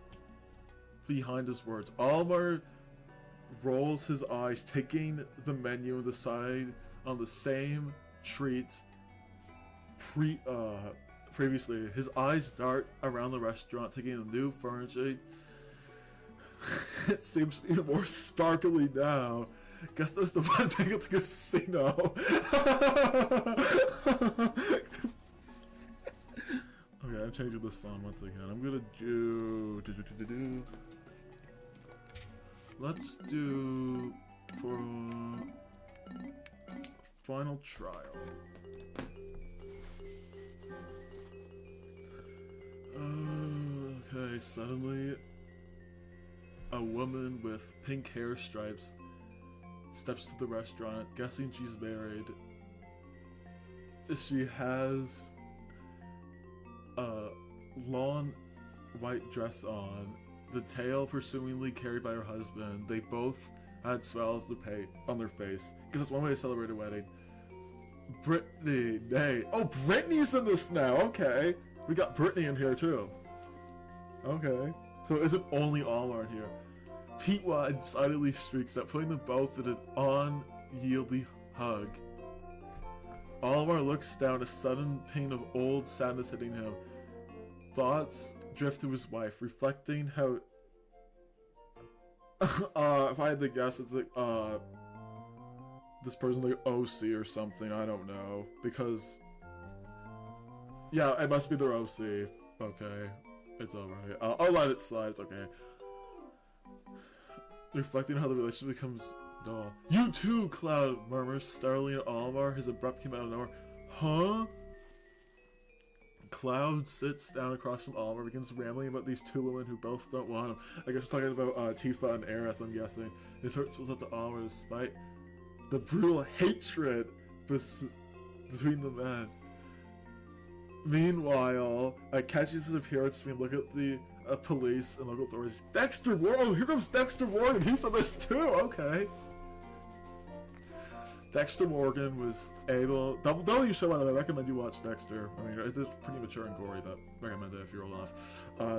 behind his words. Olimar rolls his eyes, taking the menu and decide on the same treat previously. His eyes dart around the restaurant, taking the new furniture. It seems even more sparkly now. Guess there's the one thing at the casino. Okay, I'm changing the song once again. I'm gonna do. Let's do for final trial. Okay, suddenly a woman with pink hair stripes steps to the restaurant, guessing she's married. She has a long white dress on, the tail presumably carried by her husband. They both had smiles on their face, because that's one way to celebrate a wedding. Brittany, nay. Oh, Brittany's in this now, okay. We got Brittany in here too. Okay. So it isn't only Olimar in here. Piwa decidedly streaks out, putting them both in an unyieldly hug. Olimar looks down, a sudden pain of old sadness hitting him. Thoughts drift to his wife, reflecting how if I had to guess, it's like this person like OC or something, I don't know, because yeah, it must be their OC. Okay, it's alright. I'll let it slide, it's okay. reflecting how the relationship becomes dull. You too, Cloud murmurs, startling at Olimar. His abrupt came out of nowhere. Huh? Cloud sits down across from Olimar, begins rambling about these two women who both don't want him. I guess we're talking about Tifa and Aerith, I'm guessing. His heart swells up to Olimar despite the brutal hatred between the men. Meanwhile, catches his appearance, we look at the police and local authorities. Dexter Morgan! Oh, here comes Dexter Morgan! He said this too! Okay. Dexter Morgan was able... W show, by the way, I recommend you watch Dexter. I mean, it is pretty mature and gory, but recommend it if you're old enough.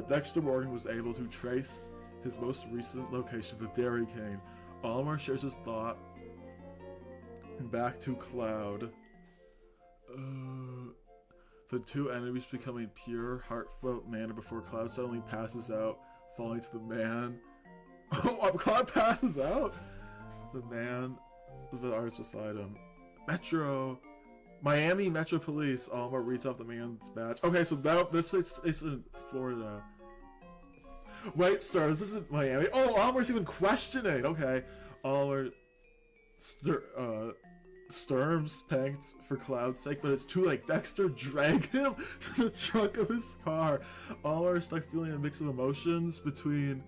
Dexter Morgan was able to trace his most recent location, the Dairy Cane. Olimar shares his thought back to Cloud. The two enemies become a pure, heartfelt manner before Cloud suddenly passes out, falling to the man. Oh, Cloud passes out? The man with the arms beside him. Miami Metro Police. Olimar reads off the man's badge. Okay, so this is in Florida. Wait, sir, this isn't Miami. Oh, Olimar's even questioning. Okay, Olimar storms panicked for Cloud's sake, but it's too late. Dexter dragged him to the trunk of his car. Olimar is stuck feeling a mix of emotions between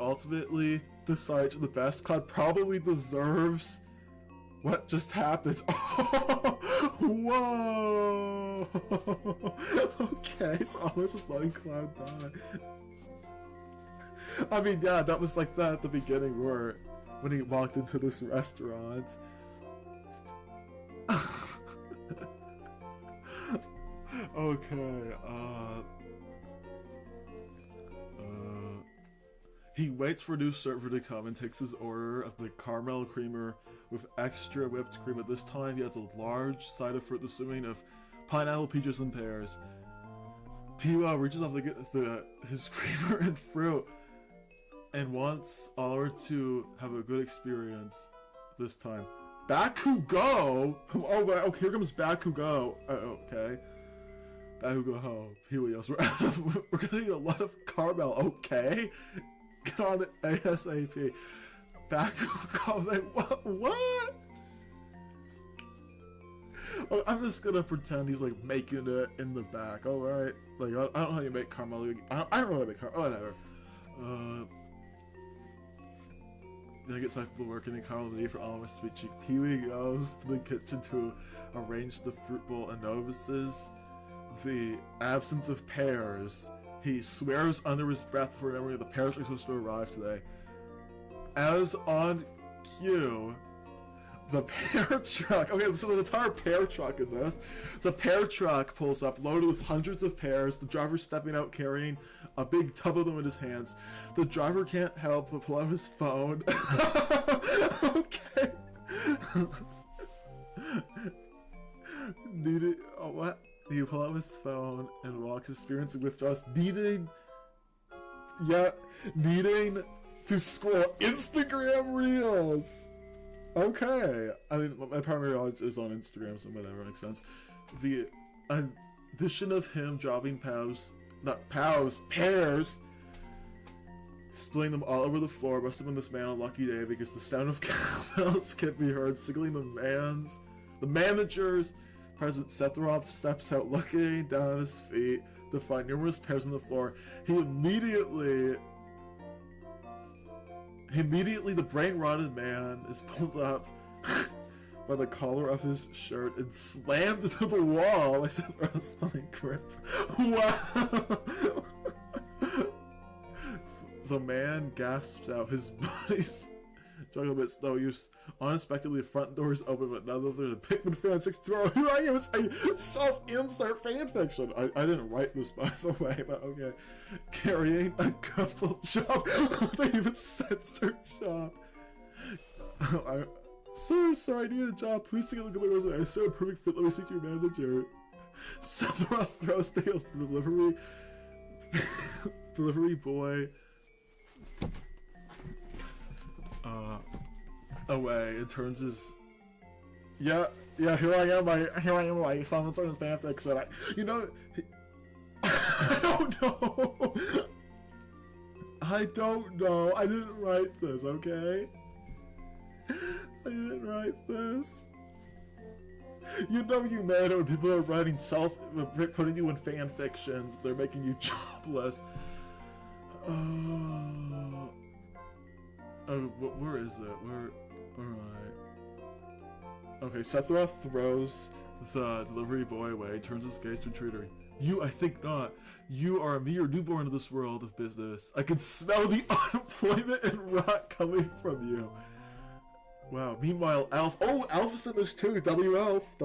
ultimately decides the best. Cloud probably deserves what just happened. Oh, whoa! Okay, so Olimar's just letting Cloud die. I mean, yeah, that was like that at the beginning where when he walked into this restaurant. Okay, he waits for a new server to come and takes his order of the caramel creamer with extra whipped cream. At this time, he has a large side of fruit, assuming of pineapple, peaches, and pears. P.O. reaches off his creamer and fruit and wants Olimar to have a good experience this time. Bakugo? Oh, okay, here comes Bakugo. Okay. Bakugo. Here we go. So we're gonna need a lot of caramel, okay? Get on it ASAP. Bakugo, what? Oh, I'm just gonna pretend he's like making it in the back, alright? Like, I don't know how you make caramel. I don't know how to make caramel. Oh, whatever. Then gets back to work and caramel ready for Olimar's sweet cheek. Pee-wee goes to the kitchen to arrange the fruit bowl and notices the absence of pears. He swears under his breath for remembering the pears are supposed to arrive today. As on cue, the pear truck. Okay, so there's a entire pear truck in this. The pear truck pulls up, loaded with hundreds of pears. The driver stepping out carrying a big tub of them in his hands. The driver can't help but pull out his phone. Okay. What? He pull out his phone and walks, experiencing withdrawals, needing to scroll Instagram Reels. Okay, I mean, my primary audience is on Instagram, so whatever, makes sense. The addition of him dropping pears, spilling them all over the floor must have been this man a lucky day, because the sound of cowbells can be heard signaling the manager's present. Sephiroth steps out looking down at his feet to find numerous pears on the floor. Immediately, the brain-rotted man is pulled up by the collar of his shirt and slammed into the wall by Sephiroth's smelling grip. Wow! The man gasps out, his body's struggling a bit slow. Unexpectedly, the front door is open, but none other than Pikmin Fan 63. Here I am, it's a self-insert fanfiction. I didn't write this, by the way, but okay. Carrying a couple job. They even censored job. Sir, I need a job. Please take a look at my resume. I saw a perfect fit. Let me speak to your manager. Sephiroth throws the delivery boy away and turns his here I am like someone starting fanfic, so I don't know. I don't know. I didn't write this, okay? I didn't write this. You know you made it when people are writing putting you in fan fictions. They're making you jobless. Where is it? Alright. Okay, Sephiroth throws the delivery boy away, turns his gaze to Intruder. You, I think not. You are a mere newborn to this world of business. I can smell the unemployment and rot coming from you. Wow. Meanwhile, Alf. Oh, Alf is in this too. W-Elf.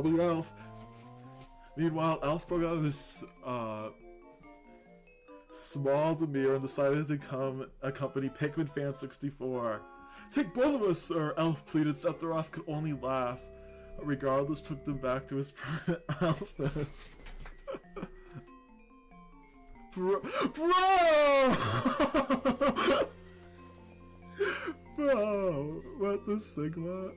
Meanwhile, Alf broke out of his small demure and decided to come accompany Pikmin Fan 64. Take both of us, sir, Alf pleaded. Sephiroth could only laugh. Regardless, took them back to his private office. Bro! Bro! What the Sigma?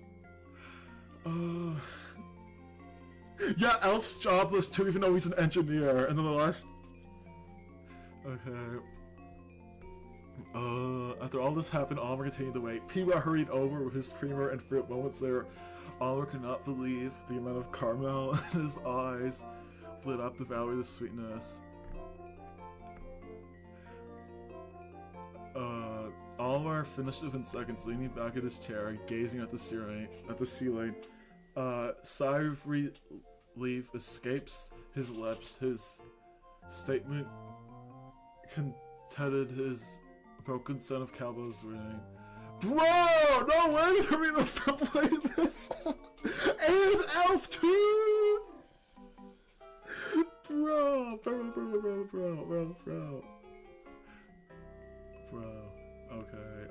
Yeah, Elf's jobless too, even though he's an engineer. And then the last... Okay. After all this happened, Oliver continued to wait. Peewah hurried over with his creamer and fruit. Moments later, Oliver could not believe the amount of caramel in his eyes lit up the valley of sweetness. Oliver finished within seconds, leaning back in his chair, gazing at the ceiling. Sigh of relief escapes his lips. His statement contented his broken son of Calbo's ring. Bro! No way did we play this! And Elf too! Bro! Okay,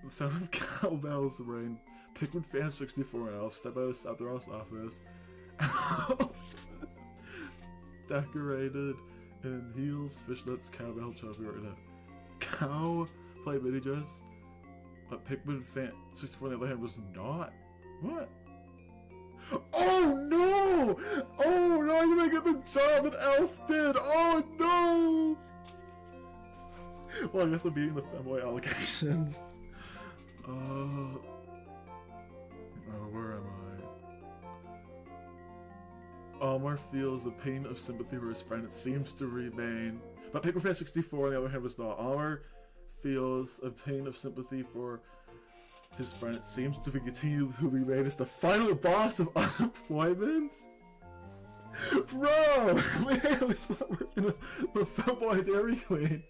the sound of cowbells ring. Pikmin Fan 64 and Elf step out of Sephiroth's office. Elf! Decorated in heels, fishnets, cowbell, trophy, or in a cow play mini dress. But Pikmin Fan 64 on the other hand was not. What? Oh no! Oh no, I'm gonna get the job that Elf did! Oh no! Well, I guess I'm beating the femboy allegations. Where am I? Omar feels the pain of sympathy for his friend. It seems to remain. But Pikmin Fan 64, on the other hand, was not. Omar feels a pain of sympathy for his friend. It seems to continue to remain as the final boss of unemployment. Bro! Man, it's not working the femboy Dairy Queen.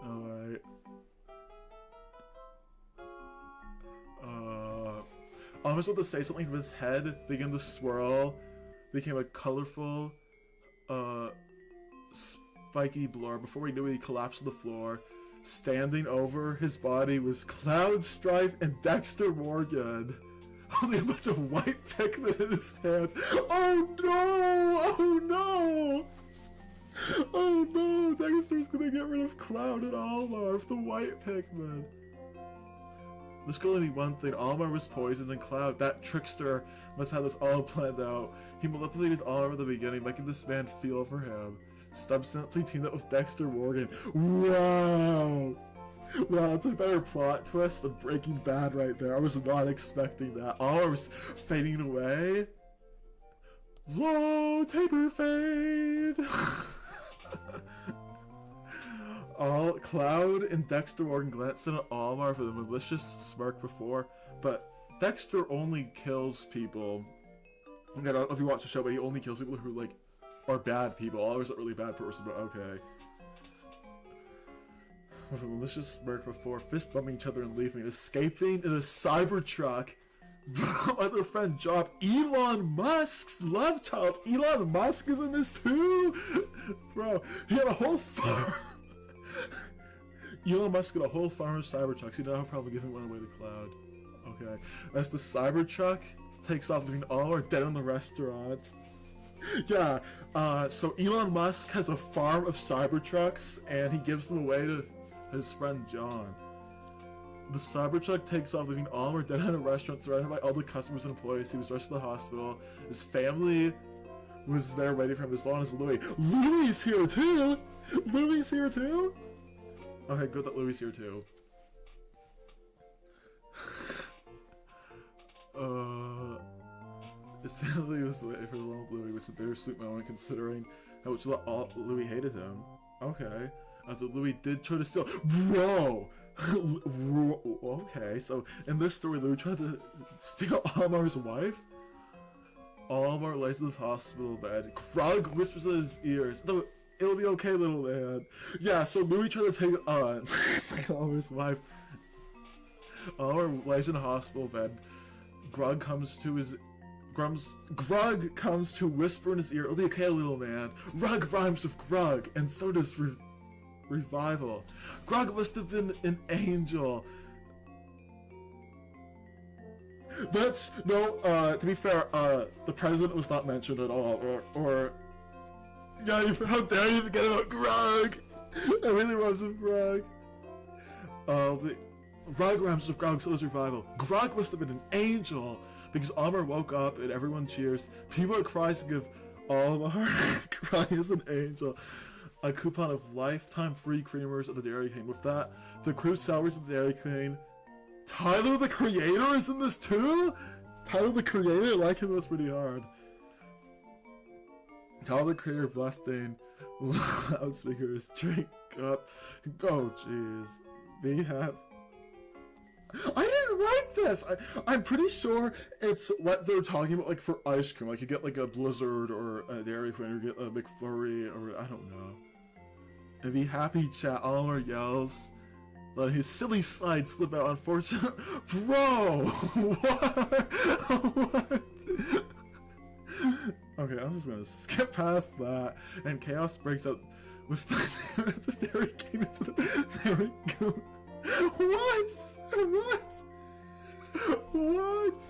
Alright. Almost about to say something from his head, began to swirl, became a colorful, spiky blur. Before we knew it, he collapsed to the floor. Standing over his body was Cloud Strife and Dexter Morgan. Only a bunch of white Pikmin in his hands. Oh no! Oh no! Oh no! Dexter's gonna get rid of Cloud and Almar with the white Pikmin. There's gonna be one thing. Almar was poisoned and Cloud, that trickster, must have this all planned out. He manipulated Almar at the beginning, making this man feel for him. Subsequently teamed up with Dexter Morgan. Wow! Wow, that's a better plot twist than Breaking Bad right there. I was not expecting that. Almar was fading away. Low taper fade! Cloud and Dexter Morgan glanced at Almar with a malicious smirk before, but Dexter only kills people. I don't know if you watch the show, but he only kills people who, like, are bad people. Almar's not really a bad person, but okay. With a malicious smirk before, fist bumping each other and leaving, escaping in a cyber truck. My other friend Job, Elon Musk's love child. Elon Musk is in this too? Bro, he had a whole farm. Elon Musk got a whole farm of Cybertrucks. You know, I'll probably give one away to Cloud. Okay. As the Cybertruck takes off, leaving all our dead in the restaurant. Yeah, so Elon Musk has a farm of Cybertrucks, and he gives them away to his friend John. The Cybertruck takes off, leaving Oliver dead in a restaurant surrounded by all the customers and employees. He was rushed to the hospital. His family was there waiting for him as long as Louis. Louis here too? Louis here too? Okay, good that Louis here too. It sadly was waiting for the long Louis, which is a bittersweet moment considering how much Louis hated him. Okay. After Louis did try to steal. Bro! Okay, so in this story, Louis tried to steal Almar's wife. Almar lays in his hospital bed. Krug whispers in his ears, "No, it'll be okay, little man." Yeah, so Louis tried to take on Almar's wife. Almar lays in a hospital bed. Grug comes to whisper in his ear, "It'll be okay, little man." Rug rhymes with Grug, and so does Revival. Grug must have been an angel. That's no. To be fair, the president was not mentioned at all, or yeah. How dare you forget about Grug? Everything rhymes with Grug. The Grug rhymes with Grug, so does Revival. Grug must have been an angel because Almar woke up and everyone cheers. People are crying to give Almar Grug is an angel a coupon of lifetime free creamers at the Dairy Queen. With that, the crew celebrates at the Dairy Queen. Tyler the Creator is in this too? Tyler the Creator, like him, was pretty hard. Tyler the Creator, blessed Dane, loudspeakers, drink up. Oh jeez. Be happy. I didn't write this! I'm pretty sure it's what they're talking about, like, for ice cream. Like, you get, like, a Blizzard or a Dairy Queen, or you get a McFlurry, or I don't know. And be happy, chat. Almar yells. Let his silly slide slip out, unfortunately. Bro! What? What? Okay, I'm just gonna skip past that. And chaos breaks out with the Dairy King into the Dairy Goon. What? What? What?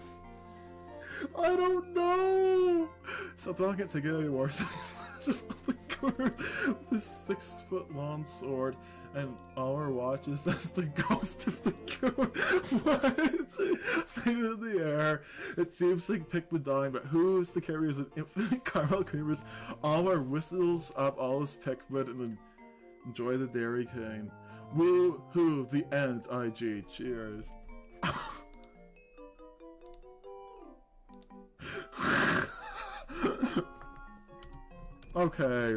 I don't know. So I can't take it anymore. So he's just on the corner with his 6-foot-long sword, and Almar watches as the ghost of the goon. What? Faded in the air. It seems like Pikmin dying, but who is to carry his infinite caramel creamers? Almar whistles up all his Pikmin and then enjoy the Dairy King. Woo-hoo, the end, IG. Cheers. Okay.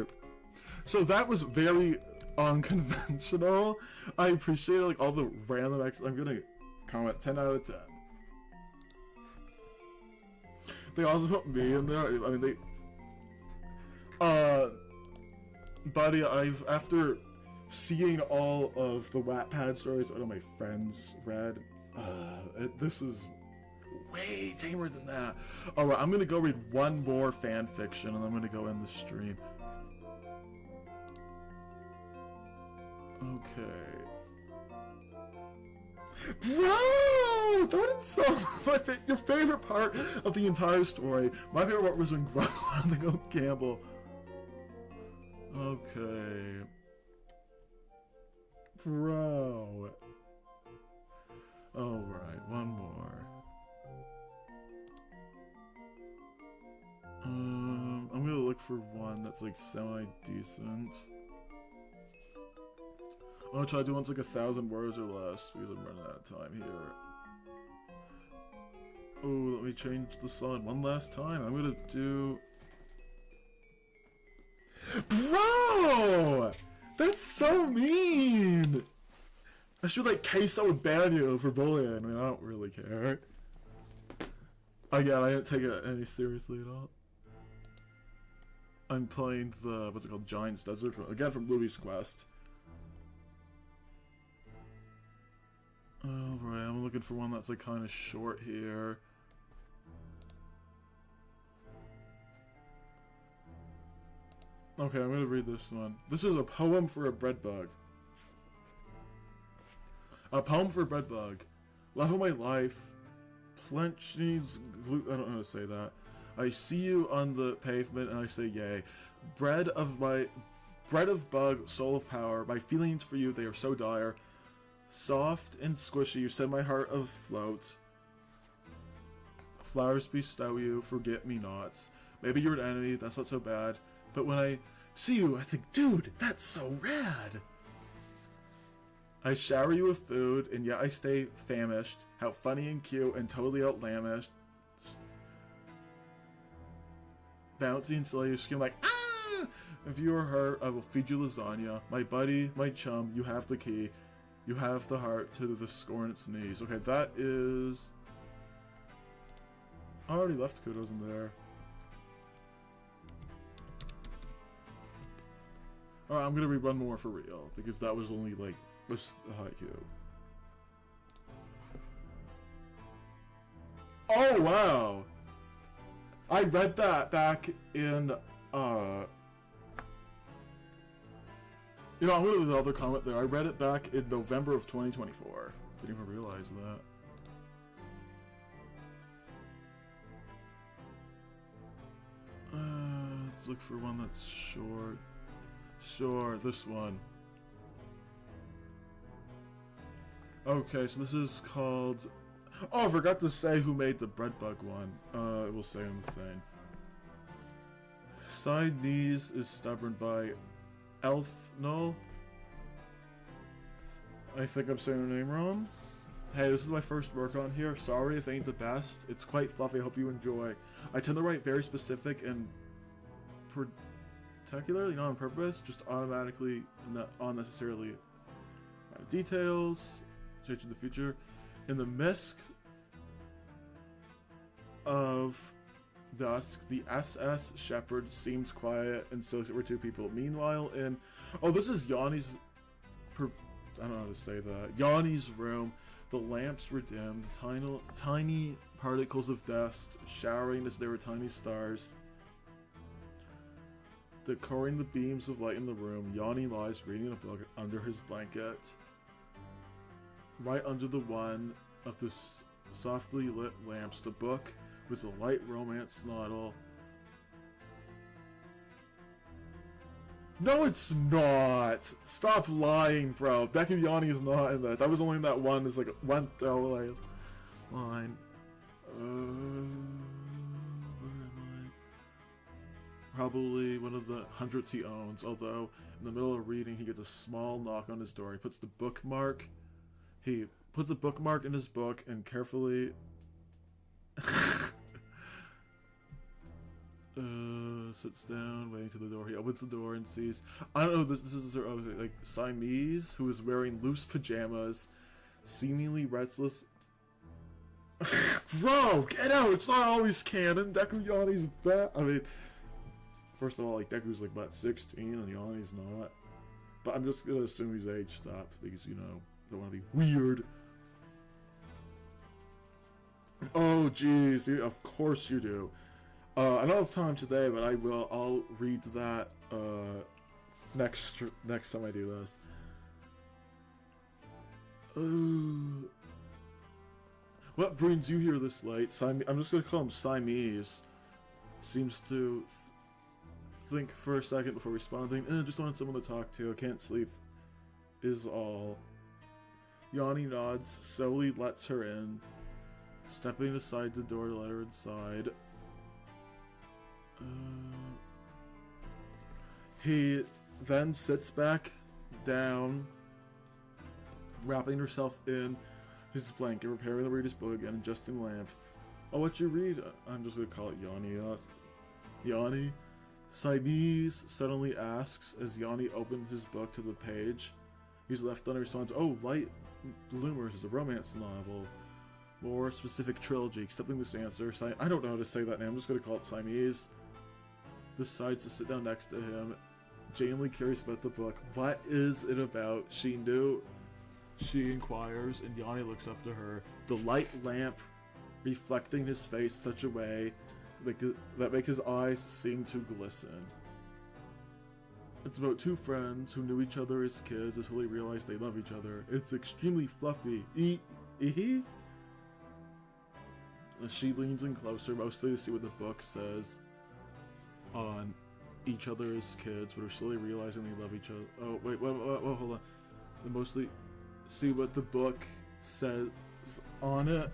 So that was very unconventional. I appreciate like all the random I'm gonna comment 10 out of 10. They also put me in there. I mean buddy, after seeing all of the Wattpad stories that all my friends read, this is way tamer than that. Alright, I'm gonna go read one more fan fiction and I'm gonna go end the stream. Okay. Bro! That is so your favorite part of the entire story. My favorite part was when Grug wanted to go gamble. Okay. Bro. Alright, one more. I'm gonna look for one that's like semi-decent. I'm gonna try to do ones like 1,000 words or less because I'm running out of time here. Oh, let me change the sun one last time. I'm gonna do... Bro! That's so mean! I should like Queso would ban you for bullying. I mean, I don't really care. Again, I didn't take it any seriously at all. I'm playing the, what's it called, Giant's Desert, again from Louis' Quest. Alright, I'm looking for one that's like kind of short here. Okay, I'm gonna read this one. This is a poem for a bread bug. A poem for a bread bug. Love of my life. Plench needs glue. I don't know how to say that. I see you on the pavement and I say yay. Bread of bug, soul of power. My feelings for you, they are so dire. Soft and squishy, you set my heart afloat. Flowers bestow you, forget me nots. Maybe you're an enemy, that's not so bad. But when I see you, I think, dude, that's so rad. I shower you with food, and yet I stay famished. How funny and cute and totally outlandish. Bouncy and silly, you scream like, ah! If you are hurt, I will feed you lasagna. My buddy, my chum, you have the key. You have the heart to the scorn its knees. Okay, that is... I already left kudos in there. Alright, I'm gonna read one more for real, because that was only, like, was the haiku. Oh, wow! I read that back in, you know, I'm gonna do the other comment there. I read it back in November of 2024. Didn't even realize that. Let's look for one that's short. Sure, this one. Okay, so this is called... Oh, I forgot to say who made the bread bug one. It will say on the thing. Side Knees is Stubborn by Elf Null. I think I'm saying her name wrong. Hey, this is my first work on here. Sorry if it ain't the best. It's quite fluffy. I hope you enjoy. I tend to write very specific and particularly, not on purpose, just automatically, not unnecessarily details. Change in the future. In the mist of dusk, the SS shepherd seems quiet and still except for two people. Meanwhile, in this is Yanni's. I don't know how to say that. Yanni's room. The lamps were dimmed. Tiny particles of dust showering as they were tiny stars. Decoring the beams of light in the room, Yanni lies reading a book under his blanket. Right under the one of the softly lit lamps, the book with a light romance novel. No, it's not! Stop lying, bro. Deku Yanni is not in that. That was only in that one. It's like one line. Where am I? Probably one of the hundreds he owns. Although in the middle of reading, he gets a small knock on his door. He puts the bookmark. He puts a bookmark in his book and carefully sits down, waiting to the door. He opens the door and sees, I don't know, this is like Siamese who is wearing loose pajamas, seemingly restless. Bro, get out! It's not always canon. Deku Yanni's bad. I mean, first of all, like Deku's like about 16 and Yanni's not. But I'm just gonna assume he's age stopped because, you know, don't want to be weird. Oh, jeez, of course you do. I don't have time today, but I will. I'll read that next time I do this. What brings you here this late? I'm just gonna call him Siamese. Seems to think for a second before responding. Just wanted someone to talk to. I can't sleep. Is all. Yanni nods, slowly lets her in, stepping aside the door to let her inside. He then sits back down, wrapping herself in his blanket, preparing to read his book again, adjusting the lamp. Oh, what you read? I'm just gonna call it Yanni. Yanni? Siamese suddenly asks as Yanni opened his book to the page. He's left unresponsive. Oh, Light Bloomers is a romance novel. More specific trilogy. Accepting this answer. I don't know how to say that name. I'm just going to call it Siamese. Decides to sit down next to him. Genuinely curious about the book. What is it about? She knew. She inquires, and Yanni looks up to her. The light lamp reflecting his face in such a way that make his eyes seem to glisten. It's about two friends who knew each other as kids until they realized they love each other. It's extremely fluffy. She leans in closer, mostly to see what the book says on each other as kids, but are slowly realizing they love each other. Oh, wait, hold on. They mostly see what the book says on it.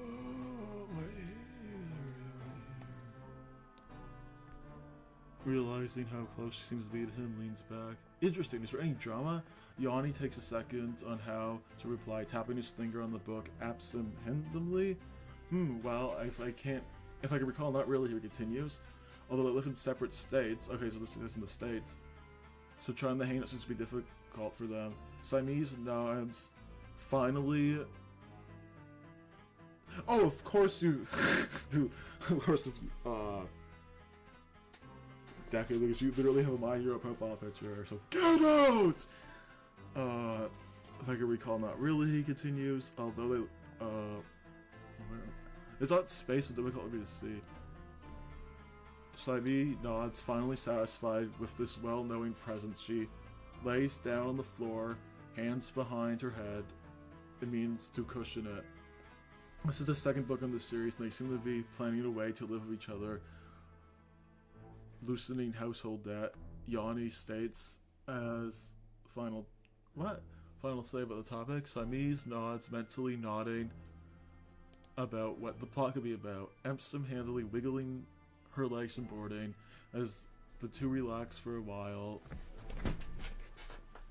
Oh, my ear. Realizing how close she seems to be to him, leans back. Interesting, is there any drama? Yanni takes a second on how to reply, tapping his finger on the book absent-mindedly. Well, if I can recall, not really, he continues. Although they live in separate states. Okay, so this is in the States. So trying to hang out seems to be difficult for them. Siamese nods. Finally. Oh, of course you. Dude, of course, Deku, because you literally have a My Hero profile picture. So get out! If I can recall, not really, he continues. Although they, it's not space and difficult for me to see. Sabi nods, finally satisfied with this well-knowing presence. She lays down on the floor, hands behind her head. It means to cushion it. This is the second book in the series, and they seem to be planning a way to live with each other. Loosening household debt, Yanni states as final say about the topic. Siamese nods, mentally nodding about what the plot could be about. Absent-handedly wiggling her legs and boarding as the two relax for a while.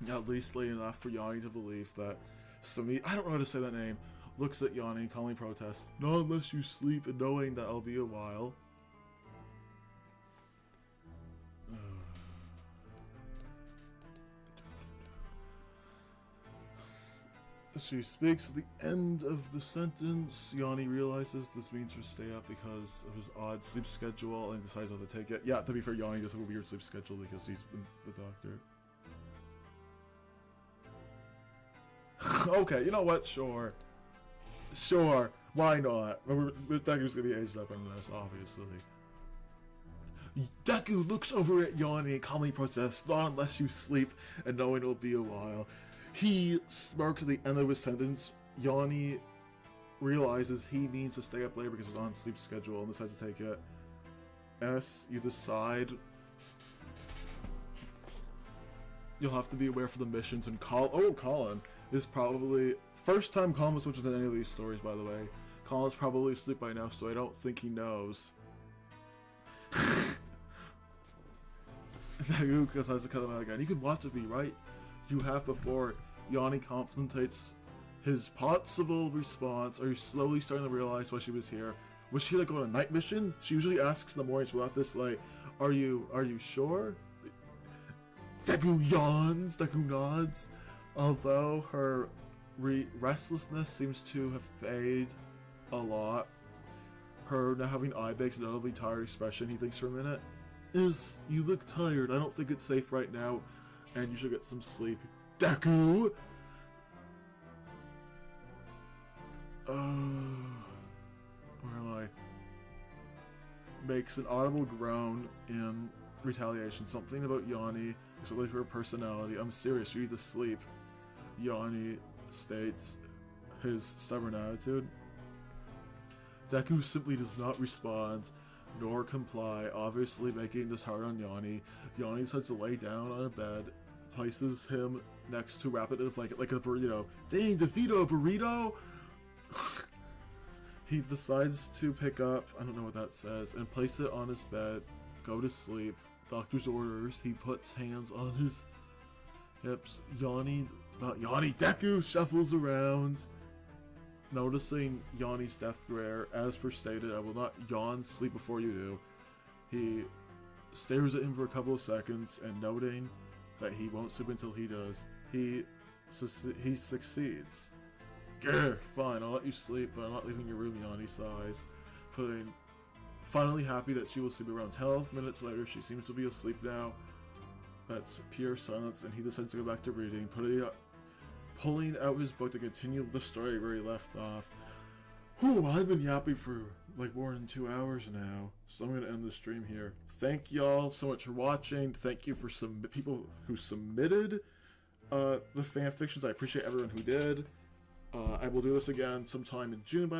At least late enough for Yanni to believe that Siamese, I don't know how to say that name, looks at Yanni and calmly protests, "Not unless you sleep," and knowing that I'll be a while. She speaks at the end of the sentence. Yanni realizes this means her stay up because of his odd sleep schedule and decides not to take it. Yeah, to be fair, Yanni does have a weird sleep schedule because he's been the doctor. Okay, you know what? Sure. Why not? Deku's gonna be aged up in this, obviously. Deku looks over at Yanni and calmly protests, "Not unless you sleep," and knowing it'll be a while. He smirks at the end of his sentence. Yanni realizes he means to stay up later because of his on-sleep schedule and decides to take it. You decide you'll have to be aware for the missions, and Colin is probably... First time Colin was switching to any of these stories, by the way. Colin's probably asleep by now, so I don't think he knows. Deku decides to cut him out again. You can watch with me, right? You have before. Yanni contemplates his possible response. Are you slowly starting to realize why she was here? Was she like on a night mission? She usually asks in the mornings without this like, are you sure? Deku yawns, Deku nods. Although her restlessness seems to have faded a lot. Her now having eye bags and utterly tired expression, he thinks for a minute. You look tired. I don't think it's safe right now. And you should get some sleep. Deku! Where am I? Makes an audible groan in retaliation. Something about Yanni, especially her personality. I'm serious, you need to sleep. Yanni states his stubborn attitude. Deku simply does not respond, nor comply, obviously making this hard on Yanni. Yanni decides to lay down on a bed, places him next to wrap it in a blanket like a burrito. Dang, DeVito, a burrito? He decides to pick up, I don't know what that says, and place it on his bed, go to sleep. Doctor's orders, he puts hands on his hips. Deku shuffles around, noticing Yanni's death glare. As per stated, I will not yawn, sleep before you do. He stares at him for a couple of seconds, and noting that he won't sleep until he does, he succeeds. Grr, fine, I'll let you sleep, but I'm not leaving your room, Yanni sighs. Finally happy that she will sleep around 12 minutes later. She seems to be asleep now. That's pure silence, and he decides to go back to reading, pulling out his book to continue the story where he left off. Whew, I've been yapping for like more than 2 hours now, so I'm going to end the stream here. Thank y'all so much for watching. Thank you for some people who submitted the fan fictions. I appreciate everyone who did. I will do this again sometime in June, by the way.